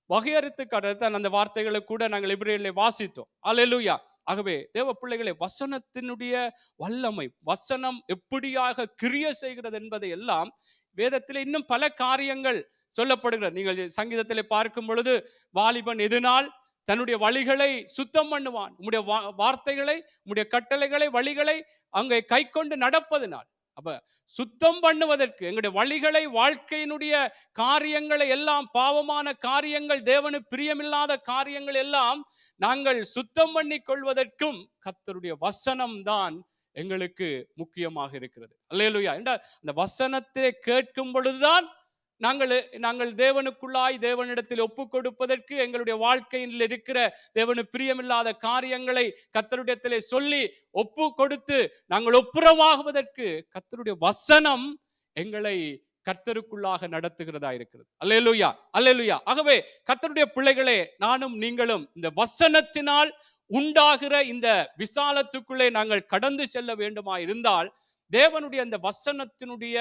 வகையறுத்து காட்டுறதான். அந்த வார்த்தைகளை கூட நாங்கள் எபிரேயரிலே வாசித்தோம். அல்லேலூயா. ஆகவே தேவ பிள்ளைகளை, வசனத்தினுடைய வல்லமை, வசனம் எப்படியாக கிரியை செய்கிறது என்பதை எல்லாம் வேதத்தில் இன்னும் பல காரியங்கள் சொல்லப்படுகிறது. நீங்கள் சங்கீதத்திலே பார்க்கும் பொழுது, வாலிபன் எதனால் தன்னுடைய வழிகளை சுத்தம் பண்ணுவான், உம்முடைய வார்த்தைகளை, உம்முடைய கட்டளைகளை, வழிகளை அங்கே கை கொண்டு நடப்பதனால். அப்ப சுத்தம் பண்ணுவதற்கு எங்களுடைய வழிகளை, வாழ்க்கையினுடைய காரியங்களை எல்லாம், பாவமான காரியங்கள், தேவனுக்கு பிரியமில்லாத காரியங்கள் எல்லாம் நாங்கள் சுத்தம் பண்ணி கொள்வதற்கும் கர்த்தருடைய வசனம் தான் எங்களுக்கு முக்கியமாக இருக்கிறது. அல்லேலூயா. என்றால் அந்த வசனத்தை கேட்கும் பொழுதுதான் நாங்கள் தேவனுக்குள்ளாய் தேவனிடத்தில் ஒப்பு கொடுப்பதற்கு, எங்களுடைய வாழ்க்கையில் இருக்கிற தேவனுக்கு பிரியமில்லாத காரியங்களை கர்த்தருடையத்திலே சொல்லி ஒப்பு கொடுத்து நாங்கள் ஒப்புரவாகுவதற்கு கர்த்தருடைய வசனம் எங்களை கர்த்தருக்குள்ளாக நடத்துகிறதா இருக்கிறது. அல்லேலூயா, அல்லேலூயா. ஆகவே கர்த்தருடைய பிள்ளைகளே, நானும் நீங்களும் இந்த வசனத்தினால் உண்டாகிற இந்த விசாலத்துக்குள்ளே நாங்கள் கடந்து செல்ல வேண்டுமா இருந்தால், தேவனுடைய அந்த வசனத்தினுடைய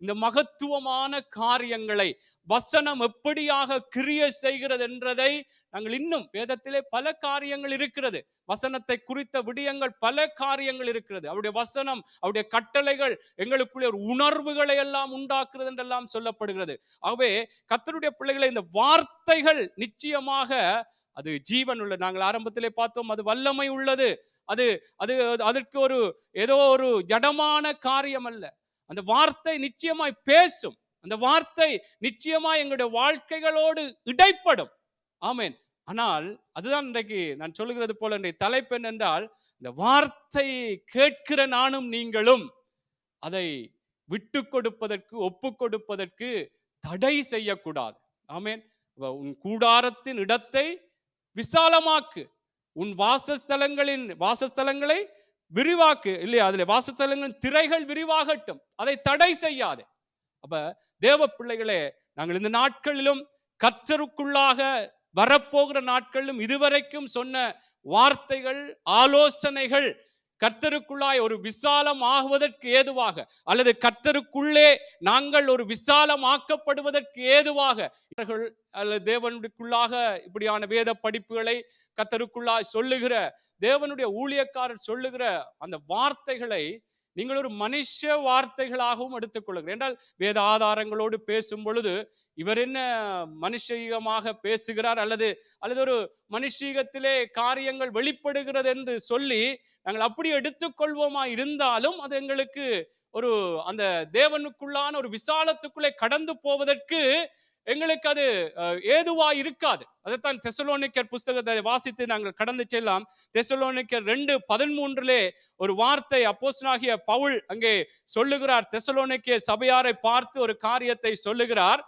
இந்த மகத்துவமான காரியங்களை, வசனம் எப்படியாக கிரியை செய்கிறது என்றதை நாங்கள் இன்னும் வேதத்திலே பல காரியங்கள் இருக்கிறது. வசனத்தை குறித்த விடயங்கள் பல காரியங்கள் இருக்கிறது. அவருடைய வசனம், அவருடைய கட்டளைகள் எங்களுக்குள்ளே ஒரு உணர்வுகளை எல்லாம் உண்டாக்குறது என்றெல்லாம் சொல்லப்படுகிறது. ஆகவே கர்த்தருடைய பிள்ளைகளை, இந்த வார்த்தைகள் நிச்சயமாக அது ஜீவன் உள்ள, நாங்கள் ஆரம்பத்திலே பார்த்தோம், அது வல்லமை உள்ளது. அது அது அதற்கு ஏதோ ஒரு ஜடமான காரியம் அல்ல. அந்த வார்த்தை நிச்சயமாய் பேசும். அந்த வார்த்தை நிச்சயமாய் எங்களுடைய வாழ்க்கைகளோடு இடைப்படும். ஆமென். ஆனால் அதுதான் இன்றைக்கு நான் சொல்லுகிறது போல இன்றைய தலைப்பு என்னென்றால், இந்த வார்த்தை கேட்கிற நானும் நீங்களும் அதை விட்டு கொடுப்பதற்கு, ஒப்பு கொடுப்பதற்கு தடை செய்யக்கூடாது. ஆமென். உன் கூடாரத்தின் இடத்தை விசாலமாக்கு, உன் வாசஸ்தலங்களை விரிவாக்கு, இல்லையா? அதுல வாசஸ்தலங்களின் திரைகள் விரிவாகட்டும், அதை தடை செய்யாதே. அப்ப தேவ பிள்ளைகளே, நாங்கள் இந்த நாட்களிலும் கர்த்தருக்குள்ளாக வரப்போகிற நாட்களிலும் இதுவரைக்கும் சொன்ன வார்த்தைகள், ஆலோசனைகள் கர்த்தருக்குள்ளாய் ஒரு விசாலம் ஆகுவதற்கு ஏதுவாக, அல்லது கர்த்தருக்குள்ளே நாங்கள் ஒரு விசாலம் ஆக்கப்படுவதற்கு ஏதுவாக இவர்கள் அல்லது தேவனுக்குள்ளாக இப்படியான வேத படிப்புகளை கர்த்தருக்குள்ளாய் சொல்லுகிற தேவனுடைய ஊழியக்காரர் சொல்லுகிற அந்த வார்த்தைகளை நீங்கள் ஒரு மனுஷ வார்த்தைகளாகவும் எடுத்துக்கொள்ளுங்கள். என்றால் வேத ஆதாரங்களோடு பேசும் பொழுது இவர் என்ன மனுஷீகமாக பேசுகிறார், அல்லது ஒரு மனுஷீகத்திலே காரியங்கள் வெளிப்படுகிறது என்று சொல்லி நாங்கள் அப்படி எடுத்துக்கொள்வோமா இருந்தாலும் அது எங்களுக்கு ஒரு அந்த தேவனுக்குள்ளான ஒரு விசாலத்துக்குள்ளே கடந்து போவதற்கு எங்களுக்கு அது ஏதுவா இருக்காது. அதைத்தான் தெசலோனிக்கர் புஸ்தகத்தை வாசித்து நாங்கள் கடந்து செல்லாம். தெசலோனிக்கர் 2:13 ஒரு வார்த்தை அப்போஸ்தலனாகிய பவுல் அங்கே சொல்லுகிறார். தெசலோனிக்கே சபையாரை பார்த்து ஒரு காரியத்தை சொல்லுகிறார்.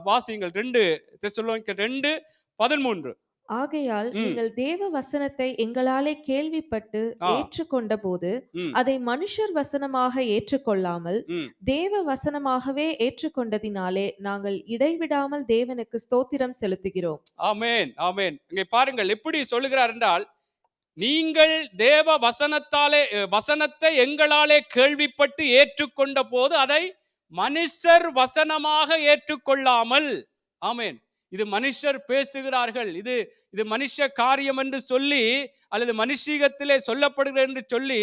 வாசியுங்கள். 2 தெசலோனிக்கர் 2:13. ஆகையால் நீங்கள் தேவ வசனத்தை எங்களாலே கேள்விப்பட்டு ஏற்றுக்கொண்ட போது அதை மனுஷர் வசனமாக ஏற்றுக்கொள்ளாமல் தேவ வசனமாகவே ஏற்றுக்கொண்டதினாலே நாங்கள் இடைவிடாமல் தேவனுக்கு ஸ்தோத்திரம் செலுத்துகிறோம். ஆமென், ஆமென். இங்கே பாருங்கள் எப்படி சொல்லுகிறார் என்றால், நீங்கள் தேவ வசனத்தை எங்களாலே கேள்விப்பட்டு ஏற்றுக்கொண்ட போது அதை மனுஷர் வசனமாக ஏற்றுக்கொள்ளாமல். ஆமென். இது மனுஷர் பேசுகிறார்கள், இது மனுஷ காரியம் என்று சொல்லி, அல்லது மனுஷீகத்திலே சொல்லப்படுகிறது என்று சொல்லி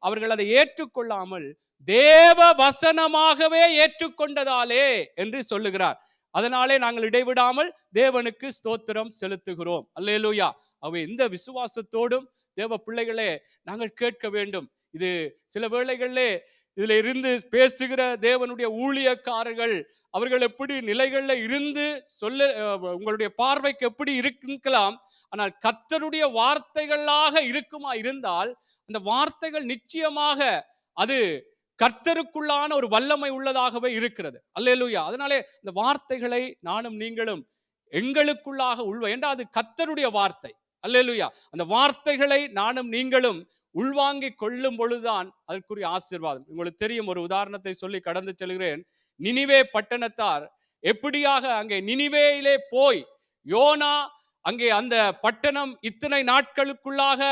அவர்கள் அதை ஏற்றுக்கொள்ளாமல் தேவ வசனமாகவே ஏற்றுக்கொண்டதாலே என்று சொல்லுகிறார். அதனாலே நாங்கள் இடைவிடாமல் தேவனுக்கு ஸ்தோத்திரம் செலுத்துகிறோம். அல்லேலூயா. அவை இந்த விசுவாசத்தோடும் தேவ பிள்ளைகளே நாங்கள் கேட்க வேண்டும். இது சில வேளைகளிலே இதுல இருந்து பேசுகிற தேவனுடைய ஊழியக்காரர்கள் அவர்கள் எப்படி நிலைகளில் இருந்து உங்களுடைய பார்வைக்கு எப்படி இருக்கலாம், ஆனால் கர்த்தருடைய வார்த்தைகளாக இருக்குமா இருந்தால் அந்த வார்த்தைகள் நிச்சயமாக அது கர்த்தருக்குள்ளான ஒரு வல்லமை உள்ளதாகவே இருக்கிறது. அல்லேலூயா. அதனாலே இந்த வார்த்தைகளை நானும் நீங்களும் எங்களுக்குள்ளாக என்றால் அது கர்த்தருடைய வார்த்தை. அல்லேலூயா. அந்த வார்த்தைகளை நானும் நீங்களும் உள்வாங்கி கொள்ளும் பொழுதுதான் அதற்குரிய ஆசீர்வாதம். உங்களுக்கு தெரியும், ஒரு உதாரணத்தை சொல்லி கடந்து செல்கிறேன். நினிவே பட்டணத்தார் எப்படியாக அங்கே நினிவேயிலே போய் யோனா அங்கே அந்த பட்டணம் இத்தனை நாட்களுக்குள்ளாக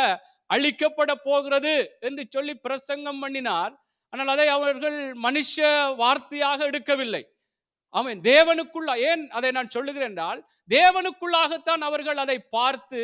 அழிக்கப்பட போகிறது என்று சொல்லி பிரசங்கம் பண்ணினார். ஆனால் அதை அவர்கள் மனுஷ வார்த்தையாக எடுக்கவில்லை. ஆமென். தேவனுக்குள்ள ஏன் அதை நான் சொல்லுகிறேன் என்றால், தேவனுக்குள்ளாகத்தான் அவர்கள் அதை பார்த்து,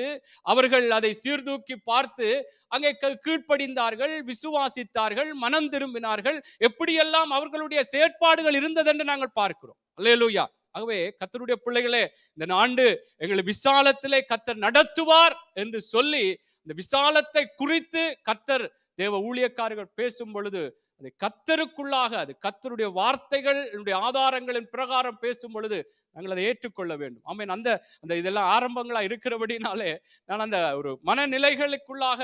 அவர்கள் அதை சீர்தூக்கி பார்த்து அங்கே கீழ்ப்படிந்தார்கள், விசுவாசித்தார்கள், மனம் திரும்பினார்கள். எப்படியெல்லாம் அவர்களுடைய செயற்பாடுகள் இருந்ததென்று நாங்கள் பார்க்கிறோம். அல்லேலூயா. ஆகவே கர்த்தருடைய பிள்ளைகளே, இந்த ஆண்டு எங்களை விசாலத்திலே கர்த்தர் நடத்துவார் என்று சொல்லி இந்த விசாலத்தை குறித்து கர்த்தர் தேவ ஊழியக்காரர்கள் பேசும் பொழுது அது கர்த்தருக்குள்ளாக, அது கர்த்தருடைய வார்த்தைகள் ஆதாரங்களின் பிரகாரம் பேசும் பொழுது நாங்கள் அதை ஏற்றுக்கொள்ள வேண்டும். ஆமென். அந்த இதெல்லாம் ஆரம்பங்களா இருக்கிறபடினாலே நான் அந்த ஒரு மனநிலைகளுக்குள்ளாக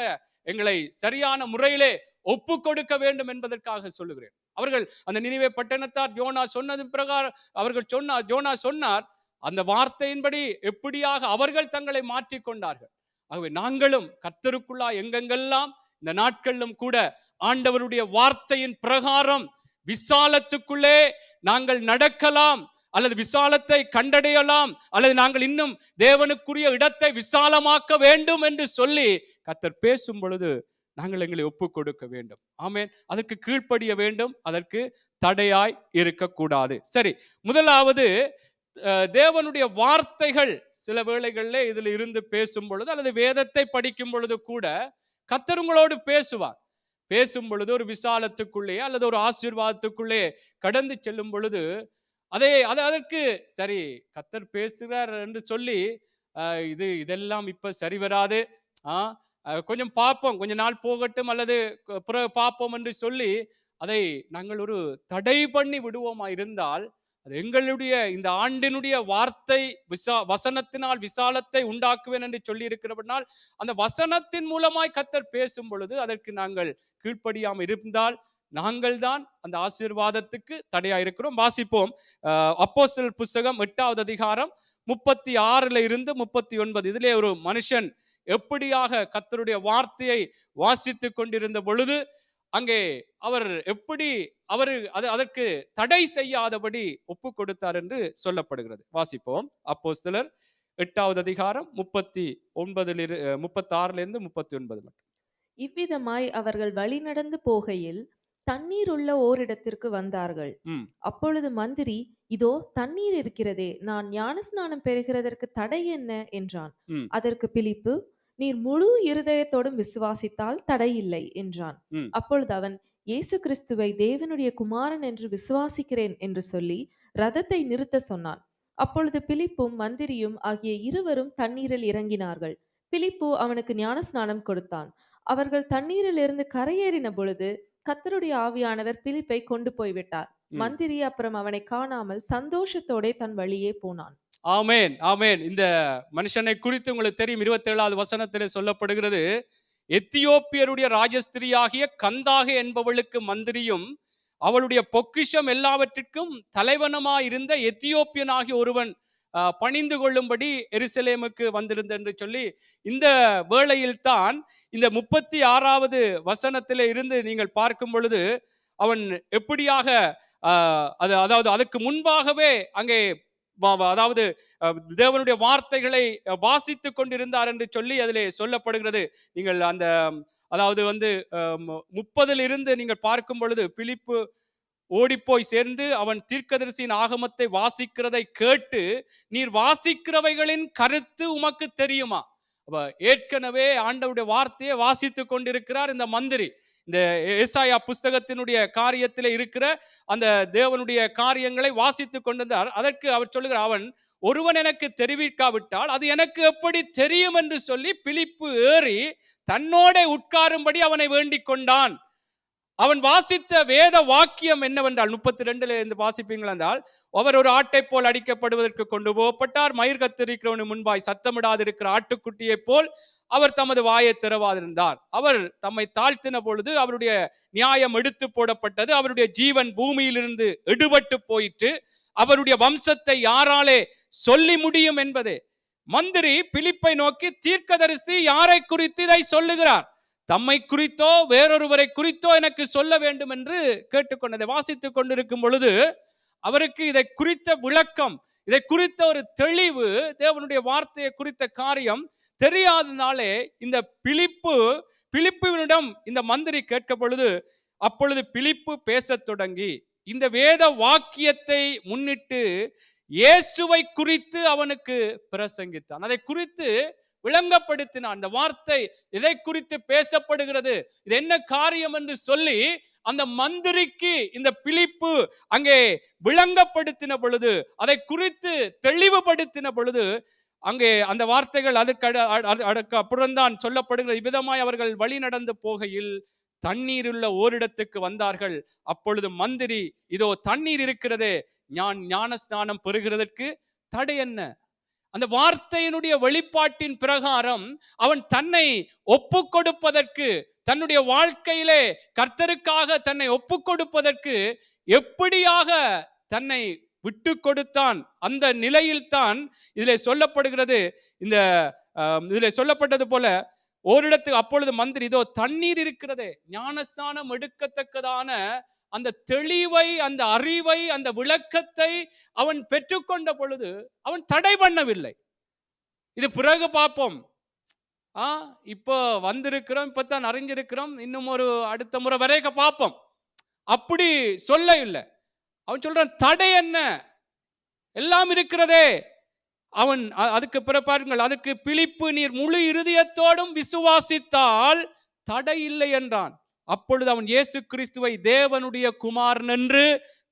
எங்களை சரியான முறையிலே ஒப்பு கொடுக்க வேண்டும் என்பதற்காக சொல்லுகிறேன். அவர்கள் அந்த நினிவே பட்டணத்தார் யோனா சொன்னது பிரகாரம் யோனா சொன்னார். அந்த வார்த்தையின்படி எப்படியாக அவர்கள் தங்களை மாற்றிக்கொண்டார்கள். ஆகவே நாங்களும் கர்த்தருக்குள்ளா எங்கெங்கெல்லாம் இந்த நாட்களிலும் கூட ஆண்டவருடைய வார்த்தையின் பிரகாரம் விசாலத்துக்குள்ளே நாங்கள் நடக்கலாம், அல்லது விசாலத்தை கண்டடையலாம், அல்லது நாங்கள் இன்னும் தேவனுக்குரிய இடத்தை விசாலமாக்க வேண்டும் என்று சொல்லி கர்த்தர் பேசும் பொழுது நாங்கள் எங்களை ஒப்பு கொடுக்க வேண்டும். ஆமென். அதற்கு கீழ்ப்படிய வேண்டும், அதற்கு தடையாய் இருக்கக்கூடாது. சரி, முதலாவது தேவனுடைய வார்த்தைகள் சில வேளைகளிலே இதில் இருந்து பேசும் பொழுது, அல்லது வேதத்தை படிக்கும் பொழுது கூட கர்த்தர் உங்களோடு பேசுவார். பேசும் பொழுது ஒரு விசாலத்துக்குள்ளே அல்லது ஒரு ஆசீர்வாதத்துக்குள்ளே கடந்து செல்லும் பொழுது அதற்கு சரி கர்த்தர் பேசுகிறார் என்று சொல்லி இதெல்லாம் இப்ப சரி வராது, கொஞ்சம் பார்ப்போம், கொஞ்ச நாள் போகட்டும், அல்லது பிறகு பார்ப்போம் என்று சொல்லி அதை நாங்கள் ஒரு தடை பண்ணி விடுவோமா இருந்தால் அது எங்களுடைய இந்த ஆண்டினுடைய வார்த்தை வசனத்தினால் விசாலத்தை உண்டாக்குவேன் என்று சொல்லி இருக்கிறபடினால் அந்த வசனத்தின் மூலமாய் கர்த்தர் பேசும் பொழுது அதற்கு நாங்கள் கீழ்ப்படியாமல் இருந்தால் நாங்கள் தான் அந்த ஆசீர்வாதத்துக்கு தடையா இருக்கிறோம். வாசிப்போம். அப்போஸ்தலர் புஸ்தகம் 8வது அதிகாரம் 36 இருந்து 39. இதிலே ஒரு மனுஷன் எப்படியாக கர்த்தருடைய வார்த்தையை வாசித்து கொண்டிருந்த பொழுது அங்கே அவர் எப்படி அதற்கு தடை செய்யாதபடி ஒப்பு கொடுத்தார் என்று சொல்லப்படுகிறது. வாசிப்போம். அப்போஸ்தலர் 8வது அதிகாரம் 36 இருந்து 39 மட்டும். இவ்விதமாய் அவர்கள் வழி நடந்து போகையில் தண்ணீர் உள்ள ஓரிடத்திற்கு வந்தார்கள். ம். அப்பொழுது மந்திரி, இதோ தண்ணீர் இருக்கிறதே, நான் ஞானஸ்நானம் பெறுகிறதற்கு தடை என்ன என்றான். ம். அதற்கு பிலிப்பு, நீர் முழு இருதயத்தோடும் விசுவாசித்தால் தடை இல்லை என்றான். ம். அப்பொழுது அவன், இயேசு கிறிஸ்துவை தேவனுடைய குமாரன் என்று விசுவாசிக்கிறேன் என்று சொல்லி ரதத்தை நிறுத்த சொன்னான். அப்பொழுது பிலிப்பும் மந்திரியும் ஆகிய இருவரும் தண்ணீரில் இறங்கினார்கள். பிலிப்பு அவனுக்கு ஞானஸ்நானம் கொடுத்தான். அவர்கள் தண்ணீரில் இருந்து கரையேறின பொழுது கர்த்தருடைய ஆவியானவர் பிலிப்பை கொண்டு போய்விட்டார். ம். மந்திரி அப்புறம் அவனை காணாமல் சந்தோஷத்தோடே தன் வழியே போனான். ஆமென், ஆமென். இந்த மனுஷனை குறித்து உங்களுக்கு தெரியும், 27வது வசனத்திலே சொல்லப்படுகிறது, எத்தியோப்பியருடைய ராஜஸ்திரியாகிய கந்தாகே என்பவளுக்கு மந்திரியும் அவளுடைய பொக்கிஷம் எல்லாவற்றிற்கும் தலைவனுமாயிருந்த எத்தியோப்பியனாகிய ஒருவன் பணிந்து கொள்ளும்படி எருசலேமுக்கு வந்திருந்த என்று சொல்லி, இந்த வேளையில் தான் இந்த 36வது வசனத்திலே இருந்து நீங்கள் பார்க்கும் பொழுது அவன் எப்படியாக அதாவது அதுக்கு முன்பாகவே அங்கே அதாவது தேவனுடைய வார்த்தைகளை வாசித்து கொண்டிருந்தார் என்று சொல்லி அதிலே சொல்லப்படுகிறது. நீங்கள் அந்த அதாவது 30 இருந்து நீங்கள் பார்க்கும் பொழுது, பிலிப்பு ஓடிப்போய் சேர்ந்து அவன் தீர்க்கதரிசியின் ஆகமத்தை வாசிக்கிறதை கேட்டு, நீர் வாசிக்கிறவைகளின் கருத்து உமக்கு தெரியுமா? ஏற்கனவே ஆண்டவருடைய வார்த்தையை வாசித்து கொண்டிருக்கிறார் இந்த மந்திரி. இந்த ஏசாயா புஸ்தகத்தினுடைய காரியத்தில் இருக்கிற அந்த தேவனுடைய காரியங்களை வாசித்து கொண்டிருந்தார். அதற்கு அவர் சொல்லுகிறார், அவன் ஒருவன் எனக்கு தெரிவிக்காவிட்டால் அது எனக்கு எப்படி தெரியும் என்று சொல்லி பிலிப்பு ஏறி தன்னோட உட்காரும்படி அவனை வேண்டிக் கொண்டான். அவன் வாசித்த வேத வாக்கியம் என்னவென்றால், 32 இருந்து வாசிப்பீங்கள் என்றால், அவர் ஒரு ஆட்டை போல் அடிக்கப்படுவதற்கு கொண்டு போகப்பட்டார். மயிர் கத்தரிக்கிறவனு முன்பாய் சத்தமிடாதிருக்கிற ஆட்டுக்குட்டியை போல் அவர் தமது வாயை திறவாதிருந்தார். அவர் தம்மை தாழ்த்தின பொழுது அவருடைய நியாயம் எடுத்து போடப்பட்டது. அவருடைய ஜீவன் பூமியிலிருந்து எடுபட்டு போயிற்று. அவருடைய வம்சத்தை யாராலே சொல்லி முடியும் என்பதே. மந்திரி பிலிப்பை நோக்கி, தீர்க்கதரிசி யாரை குறித்து இதை சொல்லுகிறார்? தம்மை குறித்தோ வேறொருவரை குறித்தோ எனக்கு சொல்ல வேண்டும் என்று கேட்டுக்கொண்டதை வாசித்துக் கொண்டிருக்கும் பொழுது அவருக்கு இதை குறித்த விளக்கம், இதை குறித்த ஒரு தெளிவு, தேவனுடைய வார்த்தையை குறித்த காரியம் தெரியாதனாலே இந்த பிலிப்புவினிடம் இந்த மந்திரி கேட்க பொழுது, அப்பொழுது பிலிப்பு பேசத் தொடங்கி இந்த வேத வாக்கியத்தை முன்னிட்டு இயேசுவை குறித்து அவனுக்கு பிரசங்கித்தான். அதை குறித்து விளங்கப்படுத்தினான். அந்த வார்த்தை இதை குறித்து பேசப்படுகிறது, இது என்ன காரியம் என்று சொல்லி அந்த மந்திரிக்கு இந்த பிலிப்பு அங்கே விளங்கப்படுத்தின பொழுது, அதை குறித்து தெளிவுபடுத்தின பொழுது, அங்கே அந்த வார்த்தைகள் அதற்கு அப்புறம்தான் சொல்லப்படுகிறது. இவ்விதமாய் அவர்கள் வழி நடந்து போகையில் தண்ணீர் உள்ள ஓரிடத்துக்கு வந்தார்கள். அப்பொழுது மந்திரி, இதோ தண்ணீர் இருக்கிறதே, ஞானஸ்நானம் பெறுகிறதற்கு தடை என்ன? அந்த வார்த்தையினுடைய வெளிப்பாட்டின் பிரகாரம் அவன் தன்னை ஒப்பு கொடுப்பதற்கு, தன்னுடைய வாழ்க்கையிலே கர்த்தருக்காக தன்னை ஒப்பு கொடுப்பதற்கு எப்படியாக தன்னை விட்டு கொடுத்தான். அந்த நிலையில் தான் இதிலே சொல்லப்படுகிறது. இந்த இதிலே சொல்லப்பட்டது போல ஓரிடத்துக்கு அப்பொழுது மந்திரி, இதோ தண்ணீர் இருக்கிறதே, ஞானஸ்நானம் எடுக்கத்தக்கதான அந்த தெளிவை, அந்த அறிவை, அந்த விளக்கத்தை அவன் பெற்றுக்கொண்ட பொழுது அவன் தடை பண்ணவில்லை. இது பிறகு பார்ப்போம், இப்போ வந்திருக்கிறோம், இப்பதான் அறிஞ்சிருக்கிறோம், இன்னும் ஒரு அடுத்த முறை வரைக்கும் பார்ப்போம், அப்படி சொல்ல இல்லை. அவன் சொல்றான், தடை என்ன? எல்லாம் இருக்கிறதே. அவன் அதுக்கு பிறகு பாருங்கள், அதுக்கு பிலிப்பு, நீர் முழு இருதயத்தோடும் விசுவாசித்தால் தடை இல்லை என்றான். அப்பொழுது அவன் இயேசு கிறிஸ்துவை தேவனுடைய குமாரன் என்று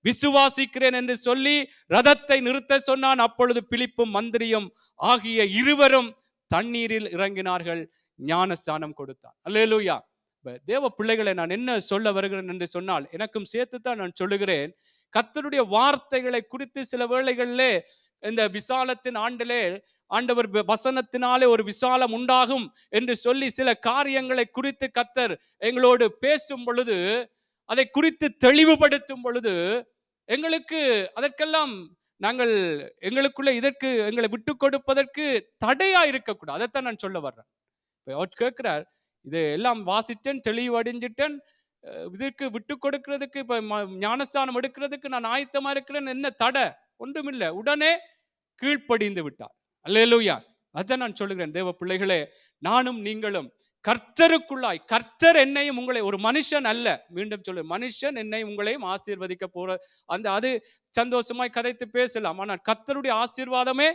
விசுவாசிக்கிறேன் என்று சொல்லி ரதத்தை நிறுத்த சொன்னான். அப்பொழுது பிலிப்பும் மந்திரியும் ஆகிய இருவரும் தண்ணீரில் இறங்கினார்கள், ஞானஸ்நானம் கொடுத்தான். அல்லேலூயா. தேவ பிள்ளைகளை, நான் என்ன சொல்ல வருகிறேன் என்று சொன்னால், எனக்கும் சேர்த்துத்தான் நான் சொல்லுகிறேன். கர்த்தருடைய வார்த்தைகளை குறித்து சில வேளைகளிலே இந்த விசாலத்தின் ஆண்டிலே ஆண்டவர் வசனத்தினாலே ஒரு விசாலம் உண்டாகும் என்று சொல்லி சில காரியங்களை குறித்து கர்த்தர் எங்களோடு பேசும் பொழுது, அதை குறித்து தெளிவுபடுத்தும் பொழுது, எங்களுக்கு அதற்கெல்லாம் நாங்கள் எங்களுக்குள்ள இதற்கு எங்களை விட்டு கொடுப்பதற்கு தடையா இருக்கக்கூடாது. அதைத்தான் நான் சொல்ல வர்றேன். அவர் கேட்கிறார், இது எல்லாம் வாசித்தேன், தெளிவடைஞ்சிட்டேன், இதற்கு விட்டு கொடுக்கிறதுக்கு, இப்ப ஞானஸ்தானம் எடுக்கிறதுக்கு நான் ஆயத்தமா இருக்கிறேன், என்ன தடை? ஒன்றுமில்லை. உடனே கீழ்ப்படிந்து விட்டார். அல்லேலூயா. அதான் நான் சொல்லுகிறேன், தேவ பிள்ளைகளே, நானும் நீங்களும் கர்த்தருக்குள்ளாய், கர்த்தர் என்னையும் உங்களை, ஒரு மனுஷன் அல்ல, மீண்டும் சொல்லு, மனுஷன் என்னையும் உங்களையும் ஆசீர்வதிக்க போற அது சந்தோஷமாய் கதைத்து பேசலாம். ஆனால் கர்த்தருடைய ஆசீர்வாதமே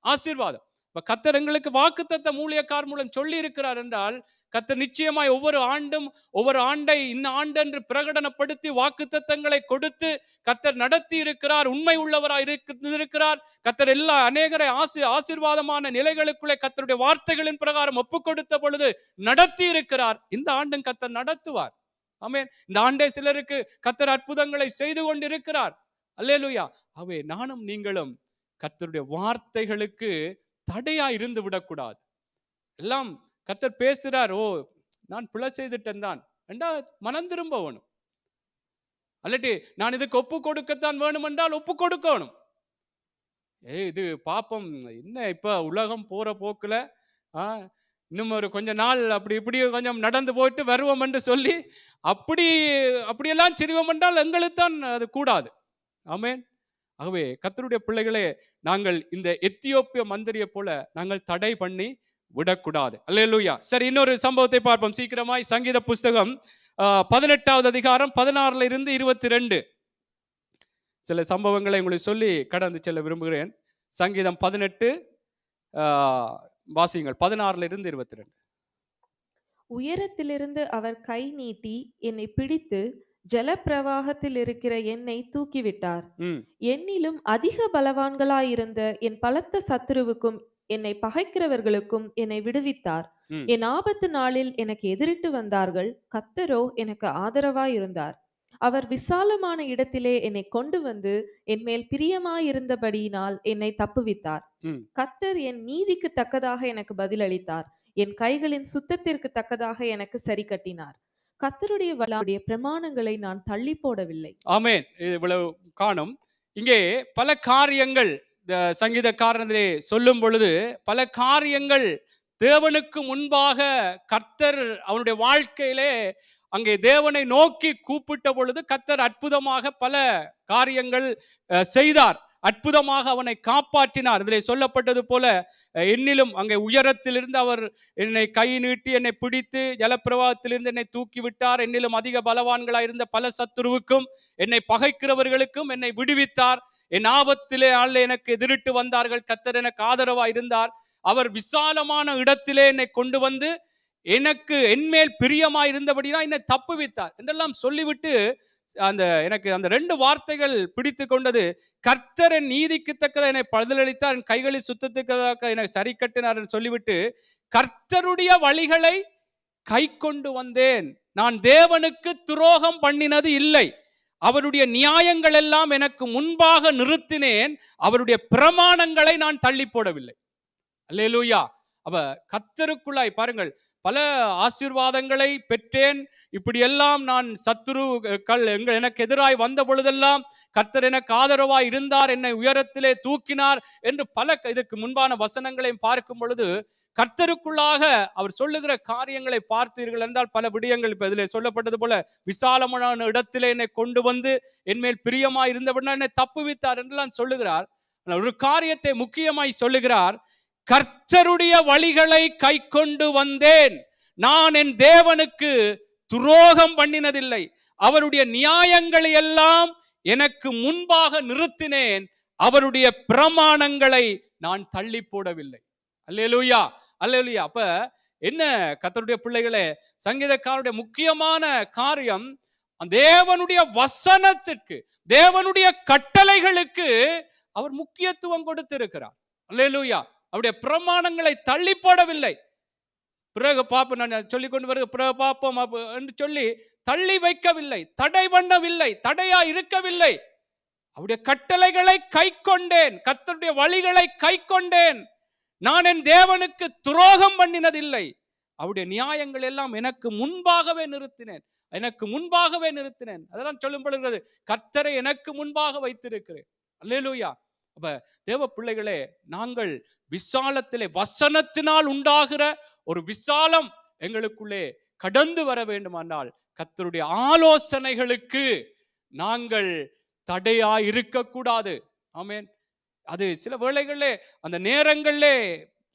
ஆசீர்வாதம். இப்ப கர்த்தர் எங்களுக்கு வாக்குத்தத்தம் ஊழியக்கார் மூலம் சொல்லி இருக்கிறார் என்றால், கர்த்தர் நிச்சயமாய் ஒவ்வொரு ஆண்டை இந்த ஆண்டென்று பிரகடனப்படுத்தி வாக்குத்தத்தங்களை கொடுத்து கர்த்தர் நடத்தி இருக்கிறார். உண்மை உள்ளவராய் இருக்கிறார். கர்த்தர் எல்லா அநேகரை ஆசீர்வாதமான நிலைகளுக்குள்ளே கர்த்தருடைய வார்த்தைகளின் பிரகாரம் ஒப்பு கொடுத்த பொழுது நடத்தி இருக்கிறார். இந்த ஆண்டும் கர்த்தர் நடத்துவார். ஆமென். இந்த ஆண்டே சிலருக்கு கர்த்தர் அற்புதங்களை செய்து கொண்டிருக்கிறார். அல்லேலூயா. ஆகவே நானும் நீங்களும் கர்த்தருடைய வார்த்தைகளுக்கு தடையா இருந்து விடக்கூடாது. எல்லாம் கர்த்தர் பேசுறார், ஓ நான் பிழை செய்துட்டேன் தான் என்றா மனம் திரும்ப வேணும். அல்லட்டி நான் இதுக்கு ஒப்பு கொடுக்கத்தான் வேணும் என்றால் ஒப்பு கொடுக்கணும். இது பாப்பம், என்ன இப்ப உலகம் போற போக்குல இன்னும் ஒரு கொஞ்ச நாள் அப்படி இப்படி கொஞ்சம் நடந்து போயிட்டு வருவோம் என்று சொல்லி அப்படியெல்லாம் சிரிவோம் என்றால் எங்களுக்கு தான் அது கூடாது. ஆமென். ஆகவே கர்த்தருடைய பிள்ளைகளே, நாங்கள் இந்த எத்தியோப்பிய மந்திரியை போல நாங்கள் தடை பண்ணி விடக்கூடாது. அல்லேலூயா. சரி, இன்னொரு சம்பவத்தை பார்ப்போம் சீக்கிரமாய். சங்கீத புஸ்தகம் 18வது அதிகாரம் 16 இருந்து 22 சில சம்பவங்களை உங்களுக்கு சொல்லி கடந்து செல்ல விரும்புகிறேன். சங்கீதம் 18 வாசியுங்கள், 16 இருந்து 22. உயரத்திலிருந்து அவர் கை நீட்டி என்னை பிடித்து ஜலப்பிரவாகத்தில் இருக்கிற என்னை தூக்கிவிட்டார். என்னிலும் அதிக பலவான்களாயிருந்த என் பலத்த சத்துருவுக்கும் என்னை பகைக்கிறவர்களுக்கும் என்னை விடுவித்தார். என் ஆபத்து நாளில் எனக்கு எதிரிட்டு வந்தார்கள், கர்த்தரோ எனக்கு ஆதரவாயிருந்தார். அவர் விசாலமான இடத்திலே என்னை கொண்டு வந்து என் மேல் பிரியமாயிருந்தபடியினால் என்னை தப்புவித்தார். கர்த்தர் என் நீதிக்கு தக்கதாக எனக்கு பதிலளித்தார். என் கைகளின் சுத்தத்திற்கு தக்கதாக எனக்கு சரி கட்டினார். கர்த்தருடைய பிரமாணங்களை நான் தள்ளி போடவில்லை. ஆமென். இவ்வளவு காணும். இங்கே பல காரியங்கள் சங்கீதக்காரனே சொல்லும் பொழுது பல காரியங்கள் தேவனுக்கு முன்பாக கர்த்தர் அவனுடைய வாழ்க்கையிலே அங்கே தேவனை நோக்கி கூப்பிட்ட பொழுது கர்த்தர் அற்புதமாக பல காரியங்கள் செய்தார். அற்புதமாக அவனை காப்பாற்றினார். இதிலே சொல்லப்பட்டது போல என்னிலும் அங்கே உயரத்திலிருந்து அவர் என்னை கை நீட்டி என்னை பிடித்து ஜலப்பிரவாகத்திலிருந்து என்னை தூக்கி விட்டார். என்னிலும் அதிக பலவான்களாக இருந்த பல சத்துருவுக்கும் என்னை பகைக்கிறவர்களுக்கும் என்னை விடுவித்தார். என் ஆபத்திலே எனக்கு எதிரிட்டு வந்தார்கள், கர்த்தர் எனக்கு ஆதரவாக இருந்தார். அவர் விசாலமான இடத்திலே என்னை கொண்டு வந்து எனக்கு என்மேல் பிரியமாய் இருந்தபடினா என்னை தப்புவித்தார் என்றெல்லாம் சொல்லிவிட்டு எனக்கு அந்த 2 வார்த்தைகள் பிடித்து கொண்டது. கர்த்தர் என் நீதிக்கு தக்கதை என்னை பதிலளித்தார், என் கைகளில் சுத்தத்துக்காக என்னை சரி கட்டினார் என்று சொல்லிவிட்டு, கர்த்தருடைய வழிகளை கை கொண்டு வந்தேன், நான் தேவனுக்கு துரோகம் பண்ணினது இல்லை, அவருடைய நியாயங்கள் எல்லாம் எனக்கு முன்பாக நிறுத்தினேன், அவருடைய பிரமாணங்களை நான் தள்ளி போடவில்லை. அல்லேலூயா. அப்ப கர்த்தருக்குள்ளாய் பாருங்கள், பல ஆசீர்வாதங்களை பெற்றேன். இப்படியெல்லாம் நான் சத்துருக்கள் எனக்கு எதிராய் வந்த பொழுதெல்லாம் கர்த்தர் எனக்கு ஆதரவாய் இருந்தார், என்னை உயரத்திலே தூக்கினார் என்று பல இதுக்கு முன்பான வசனங்களையும் பார்க்கும் பொழுது கர்த்தருக்குள்ளாக அவர் சொல்லுகிற காரியங்களை பார்த்தீர்கள் என்றால் பல விடயங்கள் இப்ப இதில் சொல்லப்பட்டது போல விசாலமான இடத்திலே என்னை கொண்டு வந்து என்மேல் பிரியமாய் இருந்தபடினா என்னை தப்புவித்தார் என்றெல்லாம் சொல்லுகிறார். ஒரு காரியத்தை முக்கியமாய் சொல்லுகிறார், கர்த்தருடைய வழிகளை கை கொண்டு வந்தேன், நான் என் தேவனுக்கு துரோகம் பண்ணினதில்லை, அவருடைய நியாயங்களை எல்லாம் எனக்கு முன்பாக நிறுத்தினேன், அவருடைய பிரமாணங்களை நான் தள்ளி போடவில்லை. அல்லேலூயா, அல்லேலூயா. அப்ப என்ன கர்த்தருடைய பிள்ளைகளே, சங்கீதக்காரருடைய முக்கியமான காரியம் தேவனுடைய வசனத்திற்கு, தேவனுடைய கட்டளைகளுக்கு அவர் முக்கியத்துவம் கொடுத்திருக்கிறார். அல்லேலூயா. அவருடைய பிரமாணங்களை தள்ளி போடவில்லை. பிறகு பாப்போம், நான் சொல்லிக்கொண்டு வருக, பிறகு பாப்போம் என்று சொல்லி தள்ளி வைக்கவில்லை, தடை பண்ணவில்லை, தடையா இருக்கவில்லை. அவருடைய கட்டளைகளை கை கொண்டேன், கர்த்தருடைய வழிகளை கை கொண்டேன், நான் என் தேவனுக்கு துரோகம் பண்ணினதில்லை, அவருடைய நியாயங்கள் எல்லாம் எனக்கு முன்பாகவே நிறுத்தினேன், எனக்கு முன்பாகவே நிறுத்தினேன். அதெல்லாம் சொல்லப்படுகிறது, கர்த்தரை எனக்கு முன்பாக வைத்திருக்கிறேன். அல்லேலூயா. அப்ப தேவ பிள்ளைகளே, நாங்கள் விசாலத்திலே வசனத்தினால் உண்டாகிற ஒரு விசாலம் எங்களுக்குள்ளே கடந்து வர வேண்டுமானால் கர்த்தருடைய ஆலோசனைகளுக்கு நாங்கள் தடையாய் இருக்கக்கூடாது. ஆமென். அது சில வேளைகளிலே அந்த நேரங்களிலே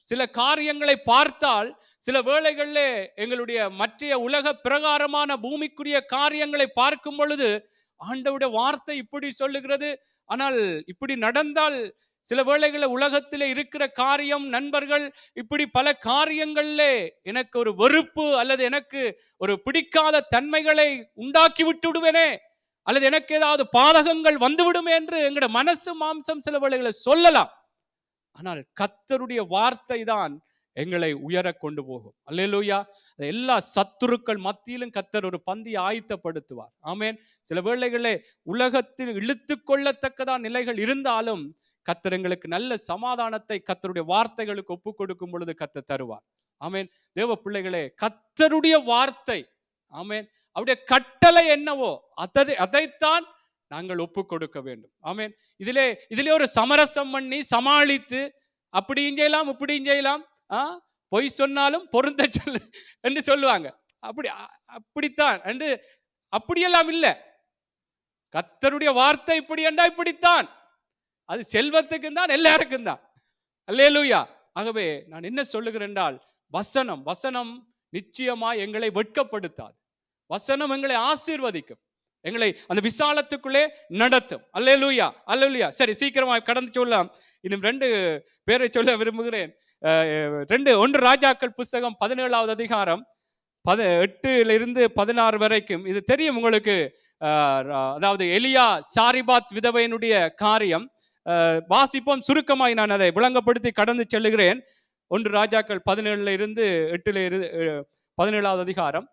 சில காரியங்களை பார்த்தால் சில வேளைகளிலே எங்களுடைய மற்ற உலக பிரகாரமான பூமிக்குரிய காரியங்களை பார்க்கும் பொழுது ஆண்டவருடைய வார்த்தை இப்படி சொல்லுகிறது, ஆனால் இப்படி நடந்தால் சில வேளைகளில் உலகத்தில் இருக்கிற காரியம், நண்பர்கள், இப்படி பல காரியங்களிலே எனக்கு ஒரு வெறுப்பு அல்லது எனக்கு ஒரு பிடிக்காத தன்மைகளை உண்டாக்கி விட்டு விடுவேனே, அல்லது எனக்கு ஏதாவது பாதகங்கள் வந்துவிடுமே என்று எங்களோட மனசு மாம்சம் சில வேளைகளை சொல்லலாம். ஆனால் கர்த்தருடைய வார்த்தை தான் எங்களை உயர கொண்டு போகும். அல்லேலூயா. எல்லா சத்துருக்கள் மத்தியிலும் கர்த்தர் ஒரு பந்தியை ஆயத்தப்படுத்துவார். ஆமென். சில வேளைகளே உலகத்தில் இழுத்து கொள்ளத்தக்கதான் நிலைகள் இருந்தாலும் கர்த்தர் எங்களுக்கு நல்ல சமாதானத்தை கர்த்தருடைய வார்த்தைகளுக்கு ஒப்பு கொடுக்கும் பொழுது கர்த்தர் தருவார். ஆமென். தேவ பிள்ளைகளே, கர்த்தருடைய வார்த்தை, ஆமென், அவருடைய கட்டளை என்னவோ அதைத்தான் நாங்கள் ஒப்பு கொடுக்க வேண்டும். ஆமென். இதிலே ஒரு சமரசம் பண்ணி சமாளித்து அப்படியும் செய்யலாம் இப்படியும் செய்யலாம், பொய் சொன்னாலும் பொருந்த சொல்லு என்று சொல்லுவாங்க. அப்படித்தான் என்று அப்படியெல்லாம் இல்லை. கர்த்தருடைய வார்த்தை இப்படி என்றா இப்படித்தான், அது செல்வத்துக்கு தான் எல்லாருக்கும் தான். அல்லேலூயா. ஆகவே நான் என்ன சொல்லுகிறேன் என்றால், வசனம் நிச்சயமா எங்களை வெட்கப்படுத்தாது. வசனம் எங்களை ஆசீர்வதிக்கும், எங்களை அந்த விசாலத்துக்குள்ளே நடத்தும். அல்லேலூயா, அல்லேலூயா. சரி, சீக்கிரமா கடந்து சொல்லலாம். இன்னும் 2 பேரை சொல்ல விரும்புகிறேன். 1 ராஜாக்கள் புஸ்தகம் 17வது அதிகாரம் 8 16 வரைக்கும். இது தெரியும் உங்களுக்கு. அதாவது எலியா சாரிபாத் விதவையினுடைய காரியம் வாசிப்போம். சுருக்கமாய் நான் அதை விளங்கப்படுத்தி கடந்து செல்லுகிறேன். 1 ராஜாக்கள் 17வது அதிகாரம்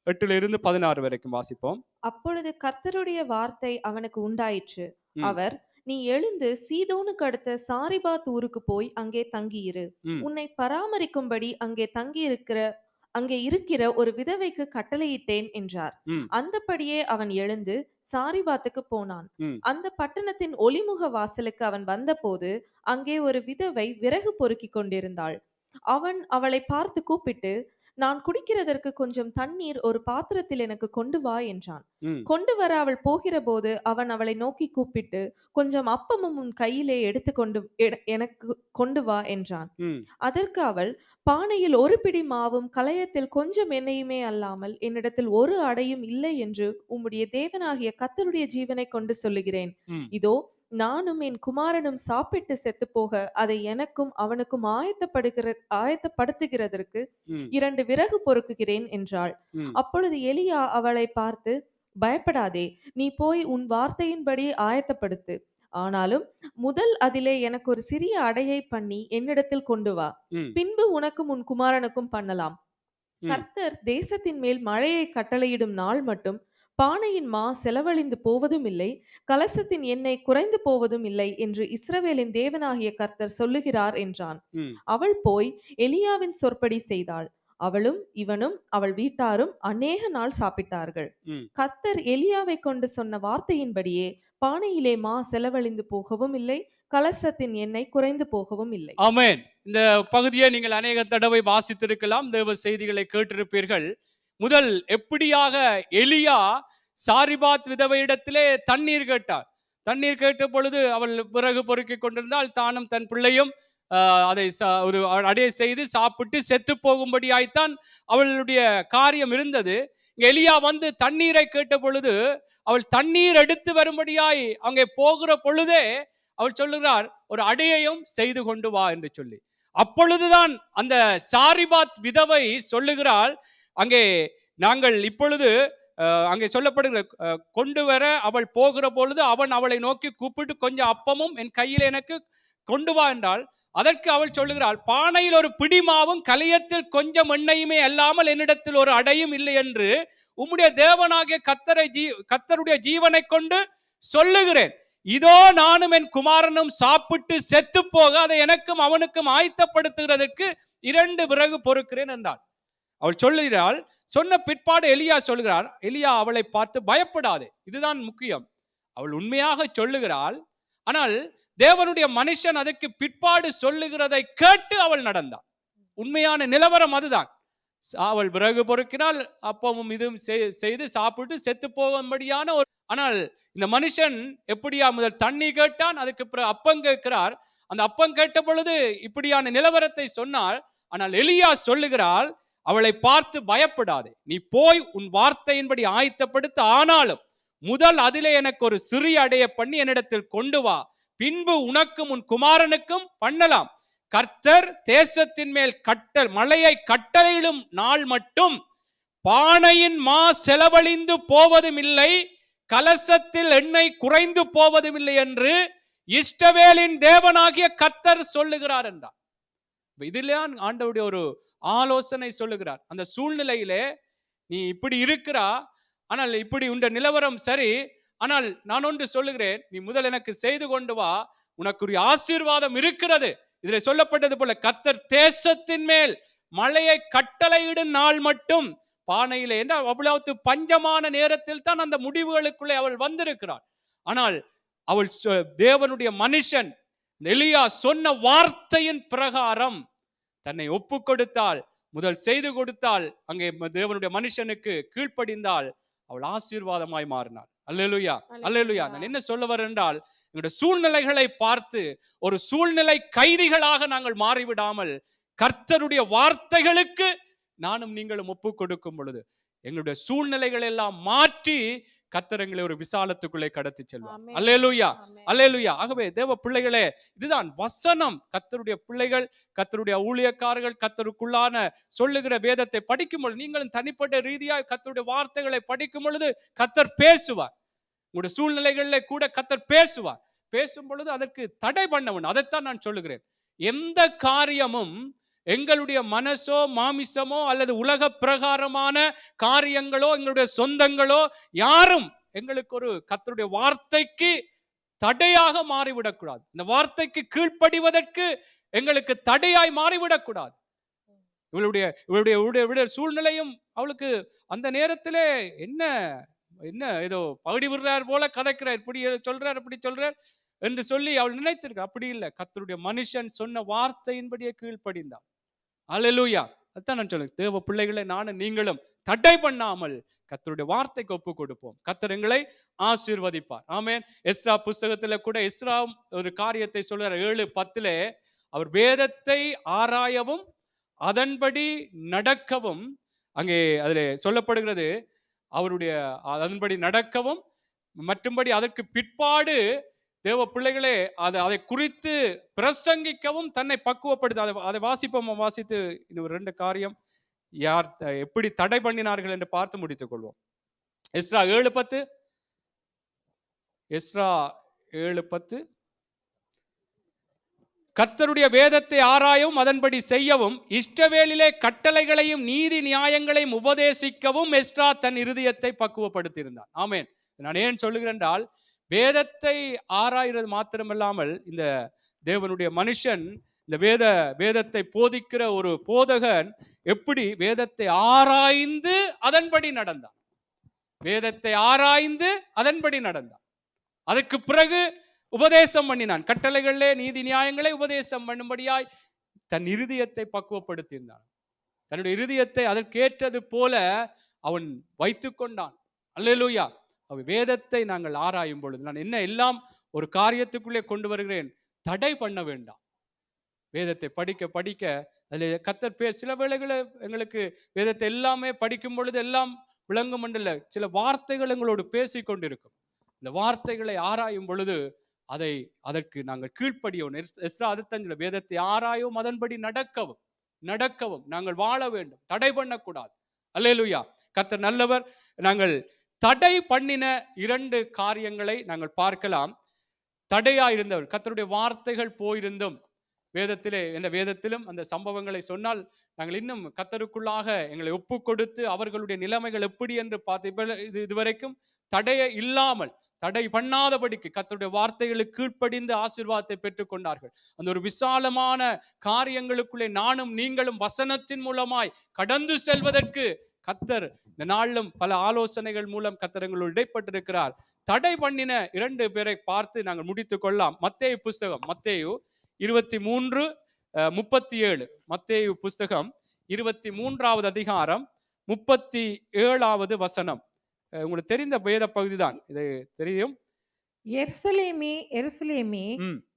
8 16 வரைக்கும் வாசிப்போம். அப்பொழுது கர்த்தருடைய வார்த்தை அவனுக்கு உண்டாயிற்று. அவர், நீ எழுந்து சீதோனுக்கு அடுத்த சாரிபாத் ஊருக்கு போய் அங்கே தங்கியிரு. உன்னை பராமரிக்கும்படி அங்கே இருக்கிற ஒரு விதவைக்கு கட்டளையிட்டேன் என்றார். அந்தபடியே அவன் எழுந்து சாரிபாத்துக்கு போனான். அந்த பட்டணத்தின் ஒளிமுக வாசலுக்கு அவன் வந்தபோது அங்கே ஒரு விதவை விறகு பொறுக்கிக் கொண்டிருந்தாள். அவன் அவளை பார்த்து கூப்பிட்டு, நான் குடிக்கிறதற்கு கொஞ்சம் தண்ணீர் ஒரு பாத்திரத்தில் எனக்கு கொண்டு வா என்றான். கொண்டு வர அவள் போகிற போது அவன் அவளை நோக்கி கூப்பிட்டு, கொஞ்சம் அப்பமும் உன் கையிலே எனக்கு கொண்டு வா என்றான். அதற்கு அவள், பானையில் ஒரு பிடி மாவும் கலயத்தில் கொஞ்சம் எண்ணெயுமே அல்லாமல் என்னிடத்தில் ஒரு அடையும் இல்லை என்று உம்முடைய தேவனாகிய கர்த்தருடைய ஜீவனை கொண்டு சொல்லுகிறேன். இதோ, நானும் என் குமாரனும் சாப்பிட்டு செத்து போக அதை எனக்கும் அவனுக்கும் ஆயத்தப்படுத்துகிறதற்கு 2 விறகு பொறுக்குகிறேன் என்றாள். அப்பொழுது எலியா அவளை பார்த்து, பயப்படாதே, நீ போய் உன் வார்த்தையின்படி ஆயத்தப்படுத்து. ஆனாலும் முதல் அதிலே எனக்கு ஒரு சிறிய அடையை பண்ணி என்னிடத்தில் கொண்டு வா. பின்பு உனக்கும் உன் குமாரனுக்கும் பண்ணலாம். கர்த்தர் தேசத்தின் மேல் மழையை கட்டளையிடும் நாள் மட்டும் பானையின் மா செலவழிந்து போவதும் இல்லை, கலசத்தின் எண்ணெய் குறைந்து போவதும் இல்லை என்று இஸ்ரவேலின் தேவனாகிய கர்த்தர் சொல்லுகிறார் என்றான். அவள் போய் எலியாவின் சொற்படி செய்தாள். அவளும் இவனும் அவள் வீட்டாரும் அநேக நாள் சாப்பிட்டார்கள். கர்த்தர் எலியாவை கொண்டு சொன்ன வார்த்தையின்படியே பானையிலே மா செலவழிந்து போகவும் இல்லை, கலசத்தின் எண்ணெய் குறைந்து போகவும் இல்லை. ஆமென். இந்த பகுதியை நீங்கள் அநேக தடவை வாசித்திருக்கலாம், தேவ செய்திகளை கேட்டிருப்பீர்கள். முதல் எப்படியாக எலியா சாரிபாத் விதவையிடத்திலே தண்ணீர் கேட்டார். தண்ணீர் கேட்ட பொழுது அவள் விறகு பொறுக்கிக் கொண்டிருந்தால் தானும் தன் பிள்ளையும் அதை ஒரு அடைய செய்து சாப்பிட்டு செத்து போகும்படியாய்த்தான் அவளுடைய காரியம் இருந்தது. எலியா வந்து தண்ணீரை கேட்ட பொழுது அவள் தண்ணீர் எடுத்து வரும்படியாய் அங்கே போகிற பொழுதே அவள் சொல்லுகிறார், ஒரு அடையையும் செய்து கொண்டு வா என்று சொல்லி. அப்பொழுதுதான் அந்த சாரிபாத் விதவை சொல்லுகிறாள், அங்கே நாங்கள் இப்பொழுது அங்கே சொல்லப்படுகிற கொண்டு வர அவள் போகிற பொழுது அவன் அவளை நோக்கி கூப்பிட்டு, கொஞ்சம் அப்பமும் என் கையில் எனக்கு கொண்டு வா என்றாள். அதற்கு அவள் சொல்லுகிறாள், பானையில் ஒரு பிடிமாவும் கலயத்தில் கொஞ்சம் எண்ணெயுமே அல்லாமல் என்னிடத்தில் ஒரு அடையும் இல்லை என்று உம்முடைய தேவனாகிய கர்த்தருடைய ஜீவனை கொண்டு சொல்லுகிறேன். இதோ, நானும் என் குமாரனும் சாப்பிட்டு செத்து போக அதை எனக்கும் அவனுக்கும் ஆயத்தப்படுத்துகிறதற்கு 2 விறகு பொறுக்கிறேன் என்றாள். அவள் சொல்லுகிறாள். சொன்ன பிற்பாடு எலியா சொல்லுகிறார். எலியா அவளை பார்த்து, பயப்படாதே. இதுதான் முக்கியம். அவள் உண்மையாக சொல்லுகிறாள். ஆனால் தேவனுடைய மனுஷன் அதற்கு பிற்பாடு சொல்லுகிறதை கேட்டு அவள் நடந்தாள். உண்மையான நிலவரம் அதுதான். அவள் விறகு பொறுக்கினால் அப்பவும் இதுவும் செய்து சாப்பிட்டு செத்து போகும்படியான ஒரு. ஆனால் இந்த மனுஷன் எப்படியா முதல் தண்ணி கேட்டான், அதுக்கு பிறகு அப்பம் கேட்கிறார். அந்த அப்பம் கேட்ட பொழுது இப்படியான நிலவரத்தை சொன்னாள். ஆனால் எலியா சொல்லுகிறாள், அவளை பார்த்து பயப்படாதே, நீ போய் உன் வார்த்தையின்படி ஆயத்தப்படுத்த, ஆனாலும் முதல் அதிலே எனக்கு ஒரு சிறிய அடைய பண்ணி என்னிடத்தில் கொண்டு வா, பின்பு உனக்கும் உன் குமாரனுக்கும் பண்ணலாம். கர்த்தர் தேசத்தின் மேல் மழையை கட்டளையிடும் நாள் மட்டும் பானையின் மா செலவழிந்து போவதும் இல்லை, கலசத்தில் எண்ணெய் குறைந்து போவதும் இல்லை என்று இஸ்ரவேலின் தேவனாகிய கர்த்தர் சொல்லுகிறார் என்றார். இதிலே ஆண்டவருடைய ஒரு ஆலோசனை சொல்லுகிறார். அந்த சூழ்நிலையிலே நீ இப்படி இருக்கிறா, ஆனால் இப்படி உண்ட நிலவரம் சரி, ஆனால் நான் ஒன்று சொல்லுகிறேன், நீ முதல் எனக்கு செய்து கொண்டு வா, உனக்குரிய ஆசீர்வாதம் இருக்கிறது. இதில் சொல்லப்பட்டது போல கர்த்தர் தேசத்தின் மேல் மழையை கட்டளையிடும் நாள் மட்டும் பானையிலே, என்ன அவ்வளவு பஞ்சமான நேரத்தில் தான் அந்த முடிவுகளுக்குள்ளே அவள் வந்திருக்கிறாள். ஆனால் அவள் தேவனுடைய மனுஷன் எலியா சொன்ன வார்த்தையின் பிரகாரம் தன்னை ஒப்பு கொடுத்தாள், முதல் செய்து கொடுத்தாள், அங்கே தேவனுடைய மனுஷனுக்கு கீழ்ப்படிந்தாள், அவள் ஆசீர்வாதமாய் மாறினாள். அல்லேலூயா, அல்லேலூயா. நான் என்ன சொல்ல வரேன் என்றால், எங்களுடைய சூழ்நிலைகளை பார்த்து ஒரு சூழ்நிலை கைதிகளாக நாங்கள் மாறிவிடாமல் கர்த்தருடைய வார்த்தைகளுக்கு நானும் நீங்களும் ஒப்பு கொடுக்கும் பொழுது எங்களுடைய சூழ்நிலைகள் எல்லாம் மாற்றி கர்த்தர் எங்களை ஒரு விசாலத்துக்குள்ளே கடத்தி செல்வார். அல்லேலூயா, அல்லேலூயா. ஆகவே தேவ பிள்ளைகளே, இதுதான் வசனம். கர்த்தருடைய பிள்ளைகள், கர்த்தருடைய ஊழியக்காரர்கள் கர்த்தருக்குள்ளான சொல்லுகிற வேதத்தை படிக்கும் பொழுது, நீங்களும் தனிப்பட்ட ரீதியாக கர்த்தருடைய வார்த்தைகளை படிக்கும் பொழுது கர்த்தர் பேசுவார். உங்களுடைய சூழ்நிலைகளிலே கூட கர்த்தர் பேசுவார். பேசும் பொழுது அதற்கு தடை பண்ணவன். அதைத்தான் நான் சொல்லுகிறேன். எந்த காரியமும் எங்களுடைய மனசோ மாமிசமோ அல்லது உலக பிரகாரமான காரியங்களோ எங்களுடைய சொந்தங்களோ யாரும் எங்களுக்கு ஒரு கர்த்தருடைய வார்த்தைக்கு தடையாக மாறிவிடக்கூடாது. இந்த வார்த்தைக்கு கீழ்ப்படிவதற்கு எங்களுக்கு தடையாய் மாறிவிடக்கூடாது. இவளுடைய சூழ்நிலையும் அவளுக்கு அந்த நேரத்திலே என்ன என்ன ஏதோ பகுடி விடுறார் போல கதைக்கிறார், இப்படி சொல்றார் அப்படி சொல்றார் என்று சொல்லி அவள் நினைத்திருக்க. அப்படி இல்லை, கர்த்தருடைய மனுஷன் சொன்ன வார்த்தையின்படியே கீழ்ப்படிந்தாள். அல்லேலூயா. அதான் நான் சொல்லுங்க, தேவ பிள்ளைகளை நானும் நீங்களும் தடை பண்ணாமல் கர்த்தருடைய வார்த்தைக்கு ஒப்பு கொடுப்போம். கர்த்தர் எங்களை ஆசீர்வதிப்பார். ஆமென். எஸ்ரா புஸ்தகத்துல கூட எஸ்ரா ஒரு காரியத்தை சொல்றார். 7:10 அவர் வேதத்தை ஆராயவும் அதன்படி நடக்கவும், அங்கே அதில் சொல்லப்படுகிறது, அவருடைய அதன்படி நடக்கவும் மற்றும்படி அதற்கு பிற்பாடு தேவ பிள்ளைகளே அதை குறித்து பிரசங்கிக்கவும் தன்னை பக்குவப்படுத்த. அதை வாசித்து இன்னும் 2 காரியம் யார் எப்படி தடை பண்ணினார்கள் என்று பார்த்து முடித்துக் கொள்வோம். எஸ்ரா 7:10, எஸ்ரா 7:10, கர்த்தருடைய வேதத்தை ஆராயவும் அதன்படி செய்யவும் இஸ்ரவேலிலே கட்டளைகளையும் நீதி நியாயங்களையும் உபதேசிக்கவும் எஸ்ரா தன் இருதயத்தை பக்குவப்படுத்தியிருந்தார். ஆமென். நான் ஏன் சொல்லுகிறேன் என்றால், வேதத்தை ஆராய்கிறது மாத்திரமில்லாமல் இந்த தேவனுடைய மனுஷன், இந்த வேதத்தை போதிக்கிற ஒரு போதகன் எப்படி வேதத்தை ஆராய்ந்து அதன்படி நடந்தான். வேதத்தை ஆராய்ந்து அதன்படி நடந்தான். அதற்கு பிறகு உபதேசம் பண்ணினான். கட்டளைகளிலே நீதி நியாயங்களை உபதேசம் பண்ணும்படியாய் தன் இருதயத்தை பக்குவப்படுத்தியிருந்தான். தன்னுடைய இருதயத்தை அதற்கேற்றது போல அவன் வைத்துக் கொண்டான். அல்லேலூயா. வேதத்தை நாங்கள் ஆராயும் பொழுது, நான் என்ன எல்லாம் ஒரு காரியத்துக்குள்ளே கொண்டு வருகிறேன், தடை பண்ண வேண்டாம். வேதத்தை படிக்க படிக்க அதில் கர்த்தர் சில வேளைகளை எங்களுக்கு வேதத்தை எல்லாமே படிக்கும் பொழுது எல்லாம் விளங்கும் என்றல்ல, சில வார்த்தைகள் எங்களோடு பேசி கொண்டிருக்கும். இந்த வார்த்தைகளை ஆராயும் பொழுது அதற்கு நாங்கள் கீழ்ப்படியவும். எஸ்ரா அதுதான் வேதத்தை ஆராயவும் அதன்படி நடக்கவும் நாங்கள் வாழ வேண்டும், தடை பண்ணக்கூடாது. அல்லேலூயா. கர்த்தர் நல்லவர். நாங்கள் தடை பண்ணின 2 காரியங்களை நாங்கள் பார்க்கலாம். தடையா இருந்தவர், கர்த்தருடைய வார்த்தைகள் போயிருந்தும் வேதத்திலும் அந்த சம்பவங்களை சொன்னால் நாங்கள் இன்னும் கர்த்தருக்குள்ளாக எங்களை ஒப்பு கொடுத்து அவர்களுடைய நிலைமைகள் எப்படி என்று பார்த்து இதுவரைக்கும் தடை பண்ணாதபடிக்கு கர்த்தருடைய வார்த்தைகளுக்கு கீழ்ப்படிந்து ஆசீர்வாதத்தை பெற்றுக் கொண்டார்கள். அந்த ஒரு விசாலமான காரியங்களுக்குள்ளே நானும் நீங்களும் வசனத்தின் மூலமாய் கடந்து செல்வதற்கு கர்த்தர் இந்த நாளிலும் பல ஆலோசனைகள் மூலம் கர்த்தர் எங்களோடு இடைப்பட்டிருக்கிறார். தடை பண்ணின 2 பேரை பார்த்து நாங்கள் முடித்துக் கொள்ளலாம். மத்தேயு புஸ்தகம், மத்தேயு 23:37, மத்தேயு புஸ்தகம் 23வது அதிகாரம் 37வது வசனம். உங்களுக்கு தெரிந்த வேத பகுதி தான், இது தெரியும். எருசலேமே எருசலேமே,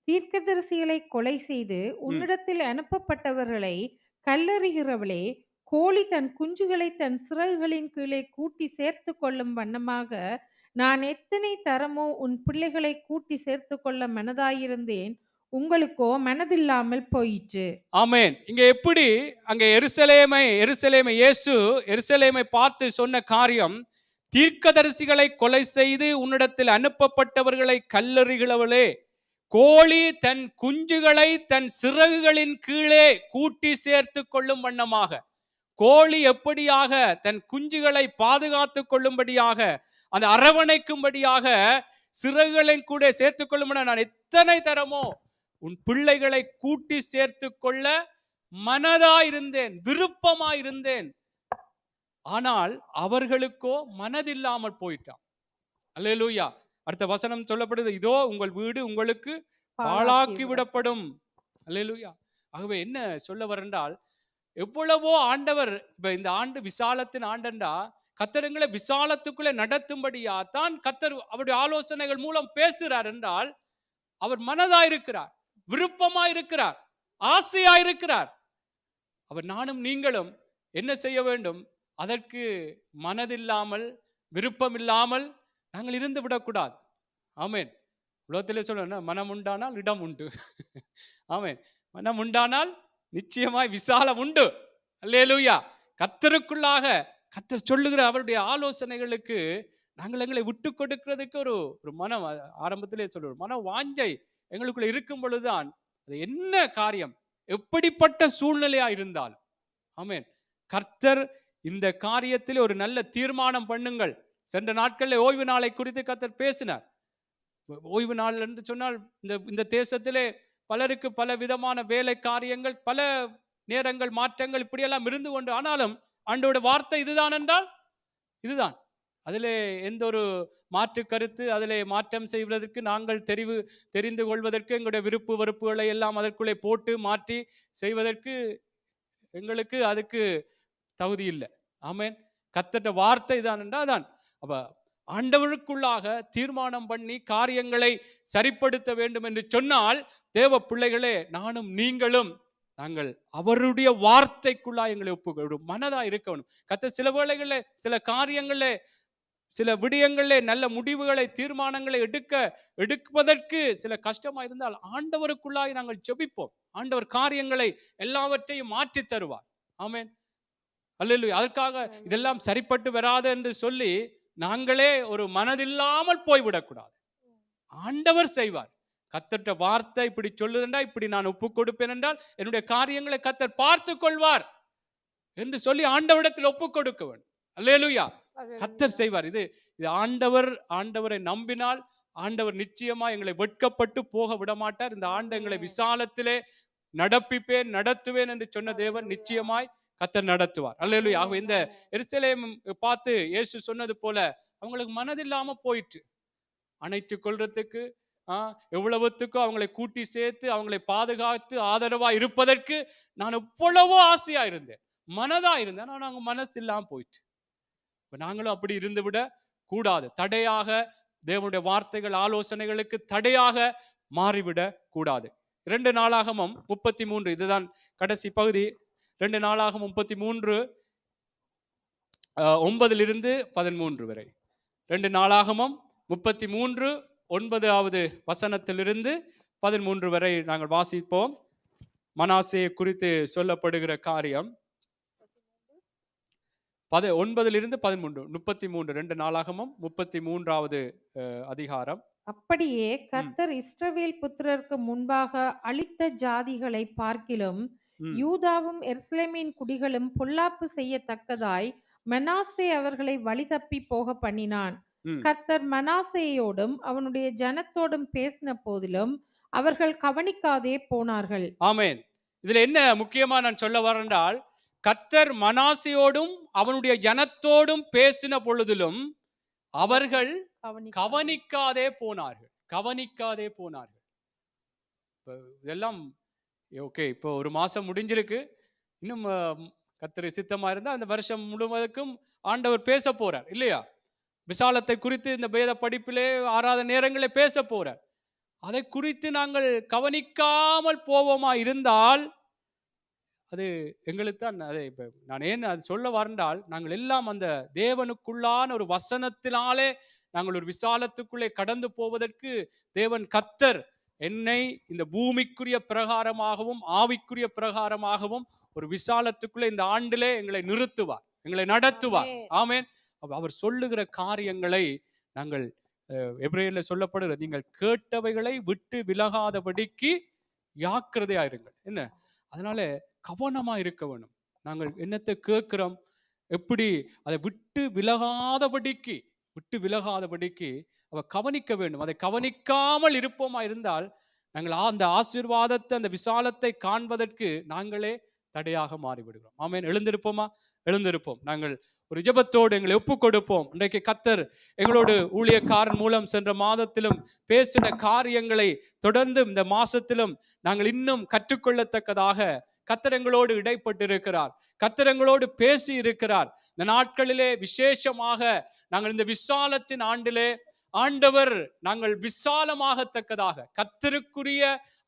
தீர்க்கதரிசிகளை கொலை செய்து உன்னிடத்தில் அனுப்பப்பட்டவர்களை கல்லெறிகிறவளே, கோழி தன் குஞ்சுகளை தன் சிறகுகளின் கீழே கூட்டி சேர்த்து கொள்ளும் வண்ணமாக நான் எத்தனை தரமோ உன் பிள்ளைகளை கூட்டி சேர்த்து கொள்ள மனதாயிருந்தேன், உங்களுக்கோ மனதில்லாமல் போயிற்று. ஆமென். இங்க எப்படி அங்க எருசலேமை இயேசு எருசலேமை பார்த்து சொன்ன காரியம், தீர்க்கதரிசிகளை கொலை செய்து உன்னிடத்தில் அனுப்பப்பட்டவர்களை கல்லெறிகிறவளே, கோழி தன் குஞ்சுகளை தன் சிறகுகளின் கீழே கூட்டி சேர்த்து கொள்ளும் வண்ணமாக. கோழி எப்படியாக தன் குஞ்சுகளை பாதுகாத்து கொள்ளும்படியாக, அந்த அரவணைக்கும்படியாக சிறகுகளின் கூட சேர்த்துக் கொள்ளும், நான் எத்தனை தரமோ உன் பிள்ளைகளை கூட்டி சேர்த்து கொள்ள மனதாயிருந்தேன், விருப்பமாயிருந்தேன். ஆனால் அவர்களுக்கோ மனதில்லாமல் போயிட்டான். அல்லேலூயா. அடுத்த வசனம் சொல்லப்படுது, இதோ உங்கள் வீடு உங்களுக்கு பாழாக்கி விடப்படும். அல்லேலூயா. ஆகவே என்ன சொல்ல வரேன்றால், எவ்வளவோ ஆண்டவர் இப்ப இந்த ஆண்டு விசாலத்தின் ஆண்டண்டா, கத்தருங்களை விசாலத்துக்குள்ளே நடத்தும்படியா தான் கத்தர் அவருடைய ஆலோசனைகள் மூலம் பேசுகிறார் என்றால், அவர் மனதாயிருக்கிறார், விருப்பமாயிருக்கிறார், ஆசையாயிருக்கிறார். அவர் நானும் நீங்களும் என்ன செய்ய வேண்டும்? அதற்கு மனதில்லாமல் விருப்பமில்லாமல் நாங்கள் இருந்து விடக்கூடாது. ஆமென். உலகத்திலே சொல்ல, மனம் உண்டானால் இடம் உண்டு. ஆமென். மனம் உண்டானால் நிச்சயமாய் விசாலம் உண்டு. அல்லேலூயா. கர்த்தருக்குள்ளாக கர்த்தர் சொல்லுகிற அவருடைய ஆலோசனைகளுக்கு நாங்கள் எங்களை விட்டு கொடுக்கிறதுக்கு ஒரு மனம், ஆரம்பத்திலே சொல்லுவோம், மன வாஞ்சை எங்களுக்குள்ள இருக்கும் பொழுதுதான் அது என்ன காரியம் எப்படிப்பட்ட சூழ்நிலையா இருந்தாலும், ஆமென், கர்த்தர் இந்த காரியத்தில் ஒரு நல்ல தீர்மானம் பண்ணுங்கள். சென்ற நாட்களில் ஓய்வு நாளை குறித்து கர்த்தர் பேசினார். ஓய்வு நாள் என்று சொன்னால் இந்த தேசத்திலே பலருக்கு பல விதமான வேலை காரியங்கள், பல நேரங்கள் மாற்றங்கள் இப்படியெல்லாம் இருந்து கொண்டு, ஆனாலும் ஆண்டவருடைய வார்த்தை இதுதான் என்றால் இதுதான். அதிலே எந்த ஒரு மாற்று கருத்து, அதிலே மாற்றம் செய்வதற்கு நாங்கள் தெரிந்து கொள்வதற்கு எங்களுடைய விருப்பு வெறுப்புகளை எல்லாம் அதற்குள்ளே போட்டு மாற்றி செய்வதற்கு எங்களுக்கு அதுக்கு தகுதி இல்லை. ஆமென். கர்த்தருடைய வார்த்தை தான் என்றால் தான். அப்ப ஆண்டவருக்குள்ளாக தீர்மானம் பண்ணி காரியங்களை சரிப்படுத்த வேண்டும் என்று சொன்னால், தேவ பிள்ளைகளே, நானும் நீங்களும் நாங்கள் அவருடைய வார்த்தைக்குள்ளா எங்களை ஒப்புக்கொள்ளும் மனதா இருக்கணும். கர்த்தர் சில வேளைகளில் சில காரியங்களில் சில விடயங்களில் நல்ல முடிவுகளை தீர்மானங்களை எடுப்பதற்கு சில கஷ்டமா இருந்தால் ஆண்டவருக்குள்ளாய் நாங்கள் ஜெபிப்போம். ஆண்டவர் காரியங்களை எல்லாவற்றையும் மாற்றி தருவார். ஆமென். அல்லேலூயா. அதற்காக இதெல்லாம் சரிப்பட்டு வராது என்று சொல்லி நாங்களே ஒரு மனதில்லாமல் போய்விடக்கூடாது. ஆண்டவர் செய்வார். கர்த்தருடைய வார்த்தை இப்படி சொல்லுதென்றா, இப்படி நான் ஒப்பு கொடுப்பேன் என்றால் என்னுடைய காரியங்களை கர்த்தர் பார்த்து கொள்வார் என்று சொல்லி ஆண்டவரிடத்தில் ஒப்பு கொடுக்க வேண்டும். அல்லேலூயா. கர்த்தர் செய்வார். இது ஆண்டவரை நம்பினால் ஆண்டவர் நிச்சயமா எங்களை வெட்கப்பட்டு போக விட மாட்டார். இந்த ஆண்டு எங்களை விசாலத்திலே நடப்பிப்பேன், நடத்துவேன் என்று சொன்ன தேவன் நிச்சயமாய் கர்த்தர் நடத்துவார். அல்லேலூயா. ஆகவே இந்த எருசலேம் பார்த்து இயேசு சொன்னது போல அவங்களுக்கு மனதில்லாம போயிட்டு அணைத்து கொள்றதுக்கு, எவ்வளவுத்துக்கும் அவங்களை கூட்டி சேர்த்து அவங்களை பாதுகாத்து ஆதரவா இருப்பதற்கு நான் எவ்வளவோ ஆசையா இருந்தேன், மனதா இருந்தேன். ஆனால் அவங்க மனசு இல்லாம போயிட்டு. நாங்களும் அப்படி இருந்து விட கூடாது. தடையாக தேவனுடைய வார்த்தைகள் ஆலோசனைகளுக்கு தடையாக மாறிவிடக் கூடாது. 2 நாளாகமம் 33, இதுதான் கடைசி பகுதி. 2 நாளாகமம் 33 9-13 வரை. 2 நாளாகமம் 33 9வது வசனத்திலிருந்து 13 வரை நாங்கள் வாசிப்போம். மனாசே குறித்து சொல்லப்படுகிற காரியம் 9-13 33. 2 நாளாகமம் 33வது அதிகாரம். அப்படியே கர்த்தர் இஸ்ரவேல் புத்திரருக்கு முன்பாக அழித்த ஜாதிகளை பார்க்கிலும் யூதாவும் எருசலேமின் குடிகளும் பொல்லாப்பு செய்யத்தக்கதாய் மனாசே அவர்களை வழி தப்பி போக பண்ணினான். கர்த்தர் மனாசேயோடும் அவனுடைய ஜனத்தோடும் பேசின போதிலும் அவர்கள் கவனிக்காதே போனார்கள். ஆமென். இதுல என்ன முக்கியமா நான் சொல்ல வரேன்றால், கர்த்தர் மனாசேயோடும் அவனுடைய ஜனத்தோடும் பேசின பொழுதிலும் அவர்கள் கவனிக்காதே போனார்கள். இதெல்லாம் ஓகே. இப்போ ஒரு மாசம் முடிஞ்சிருக்கு. இன்னும் கர்த்தர் சித்தமா இருந்தா அந்த வருஷம் முழுவதுக்கும் ஆண்டவர் பேச போறார் இல்லையா? விசாலத்தை குறித்து இந்த வேத படிப்பிலே ஆராத நேரங்களே பேச போறார். அதை குறித்து நாங்கள் கவனிக்காமல் போவோமா இருந்தால் அது எங்களுக்கு தான். அதை இப்ப நான் ஏன் அது சொல்ல வரண்டால், நாங்கள் எல்லாம் அந்த தேவனுக்குள்ளான ஒரு வசனத்தினாலே நாங்கள் ஒரு விசாலத்துக்குள்ளே கடந்து போவதற்கு தேவன் கர்த்தர் என்னை இந்த பூமிக்குரிய பிரகாரமாகவும் ஆவிக்குரிய பிரகாரமாகவும் ஒரு விசாலத்துக்குள்ளே இந்த ஆண்டிலே எங்களை நிறுத்துவார், எங்களை நடத்துவார். ஆமென். அவர் சொல்லுகிற காரியங்களை நாங்கள் எபிரேயர்ல சொல்லப்படுகிற நீங்கள் கேட்டவைகளை விட்டு விலகாதபடிக்கு ஜாக்கிரதையாயிருங்கள். என்ன அதனால கவனமா இருக்க வேணும். நாங்கள் என்னத்தை கேட்கிறோம், எப்படி அதை விட்டு விலகாதபடிக்கு அவ கவனிக்க வேண்டும். அதை கவனிக்காமல் இருப்போமா இருந்தால் நாங்கள் அந்த ஆசீர்வாதத்தை, அந்த விசாலத்தை காண்பதற்கு நாங்களே தடையாக மாறிவிடுகிறோம். ஆமென். எழுந்திருப்போம். நாங்கள் ஒரு ஜெபத்தோடு எங்களை ஒப்பு கொடுப்போம். இன்றைக்கு கர்த்தர் எங்களோடு ஊழியக்காரன் மூலம் சென்ற மாதத்திலும் பேசின காரியங்களை தொடர்ந்து இந்த மாசத்திலும் நாங்கள் இன்னும் கற்றுக்கொள்ளத்தக்கதாக கர்த்தர் எங்களோடு இடைப்பட்டிருக்கிறார். கர்த்தர் எங்களோடு பேசி இருக்கிறார். இந்த நாட்களிலே விசேஷமாக நாங்கள் இந்த விசாலத்தின் ஆண்டிலே ஆண்டவர் நாங்கள் விசாலமாகத்தக்கதாக கர்த்தருக்குரிய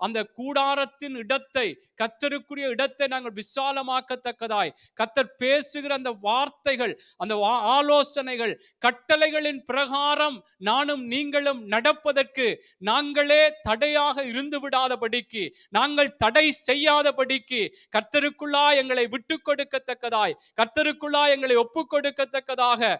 அந்த கூடாரத்தின் இடத்தை, கர்த்தருக்குரிய இடத்தை நாங்கள் விசாலமாக்கத்தக்கதாய் கர்த்தர் பேசுகிற அந்த வார்த்தைகள், அந்த ஆலோசனைகள், கட்டளைகளின் பிரகாரம் நானும் நீங்களும் நடப்பதற்கு நாங்களே தடையாக இருந்து விடாதபடிக்கு, நாங்கள் தடை செய்யாதபடிக்கு கர்த்தருக்குள்ளா எங்களை விட்டு கொடுக்கத்தக்கதாய், கர்த்தருக்குள்ளா எங்களை ஒப்பு கொடுக்கத்தக்கதாக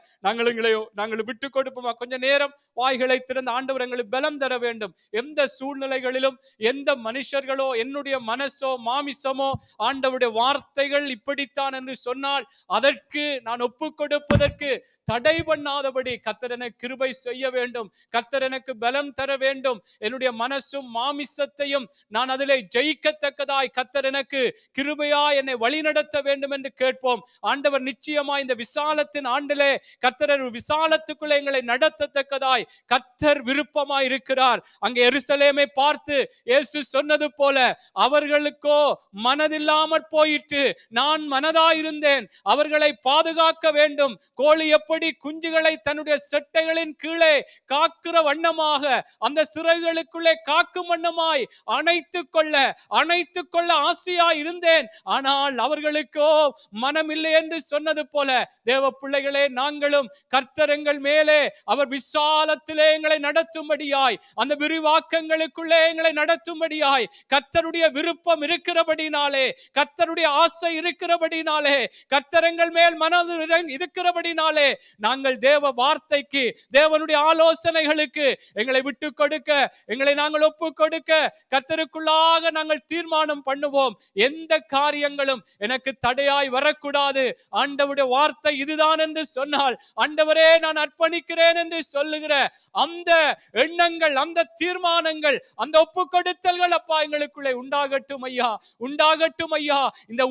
நாங்கள் விட்டு கொடுப்போமா? கொஞ்ச நேரம் வாய்களை திறந்து ஆண்டவர் எங்களுக்கு பலம் தர வேண்டும். எந்த சூழ்நிலைகளிலும் எந்த மனுஷர்களோ என்னுடைய மனசோ மாமிசமோ ஆண்டவருடைய வார்த்தைகள் இப்படித்தான் என்று சொன்னால் அதற்கு நான் ஒப்பு கொடுப்பதற்கு தடை பண்ணாதபடி கர்த்தர் எனக்கு கிருபை செய்ய வேண்டும். கர்த்தர் எனக்கு பலம் தர வேண்டும். என்னுடைய மனசும் மாமிசத்தையும் நான் அதிலே ஜெயிக்கத்தக்கதாய் கர்த்தர் எனக்கு கிருபையா என்னை வழிநடத்த வேண்டும் என்று கேட்போம். ஆண்டவர் நிச்சயமா இந்த விசாலத்தின் ஆண்டிலே கர்த்தர் விசாலத்துக்குள்ளே எங்களை நடத்தத்தக்கதாய் கர்த்தர் விருப்பமாய் இருக்கிறார். அங்கே எருசலேமை பார்த்து இயேசு சொன்னது போல அவர்களுக்கோ மனதில்லாமற் போயிற்று, நான் மனதாயிருந்தேன் அவர்களை பாதுகாக்க வேண்டும். கோழி எப்படி குஞ்சுகளை தன்னுடைய செட்டைகளின் கீழே காக்கிற வண்ணமாக அந்த சிறைகளுக்குள்ளே காக்கும் வண்ணமாய் அணைத்துக் கொள்ள ஆசையாய் இருந்தேன், ஆனால் அவர்களுக்கோ மனம் இல்லை என்று சொன்னது போல தேவ பிள்ளைகளே, நாங்களும் கர்த்தர் எங்கள் மேலே அவர் விசாலத்திலே எங்களை நடத்தும்படியாய், அந்த விரிவாக்கங்களுக்குள்ளே எங்களை நடத்தும்படியாய் கர்த்தருடைய விருப்பம் இருக்கிறபடினாலே, கர்த்தருடைய ஆசை இருக்கிறபடினாலே, கர்த்தர் எங்கள் மேல் மனது இருக்கிறபடினாலே நாங்கள் தேவ வார்த்தைக்கு, தேவனுடைய ஆலோசனைகளுக்கு எங்களை விட்டு கொடுக்க, எங்களை நாங்கள் ஒப்பு கொடுக்க கர்த்தருக்குள்ளாக நாங்கள் தீர்மானம் பண்ணுவோம். எந்த காரியங்களும் எனக்கு தடையாய் வரக்கூடாது. ஆண்டவருடைய வார்த்தை இதுதான் என்று சொன்னால் ஆண்டவரே நான் அர்ப்பணிக்கிறேன் என்று சொல்லுகிற அந்த எண்ணங்கள், அந்த தீர்மானங்கள், அந்த ஒப்பு கொடுத்தல்கள் அப்பா எங்களுக்குள்ளே உண்டாகட்டும் ஐயா. இந்த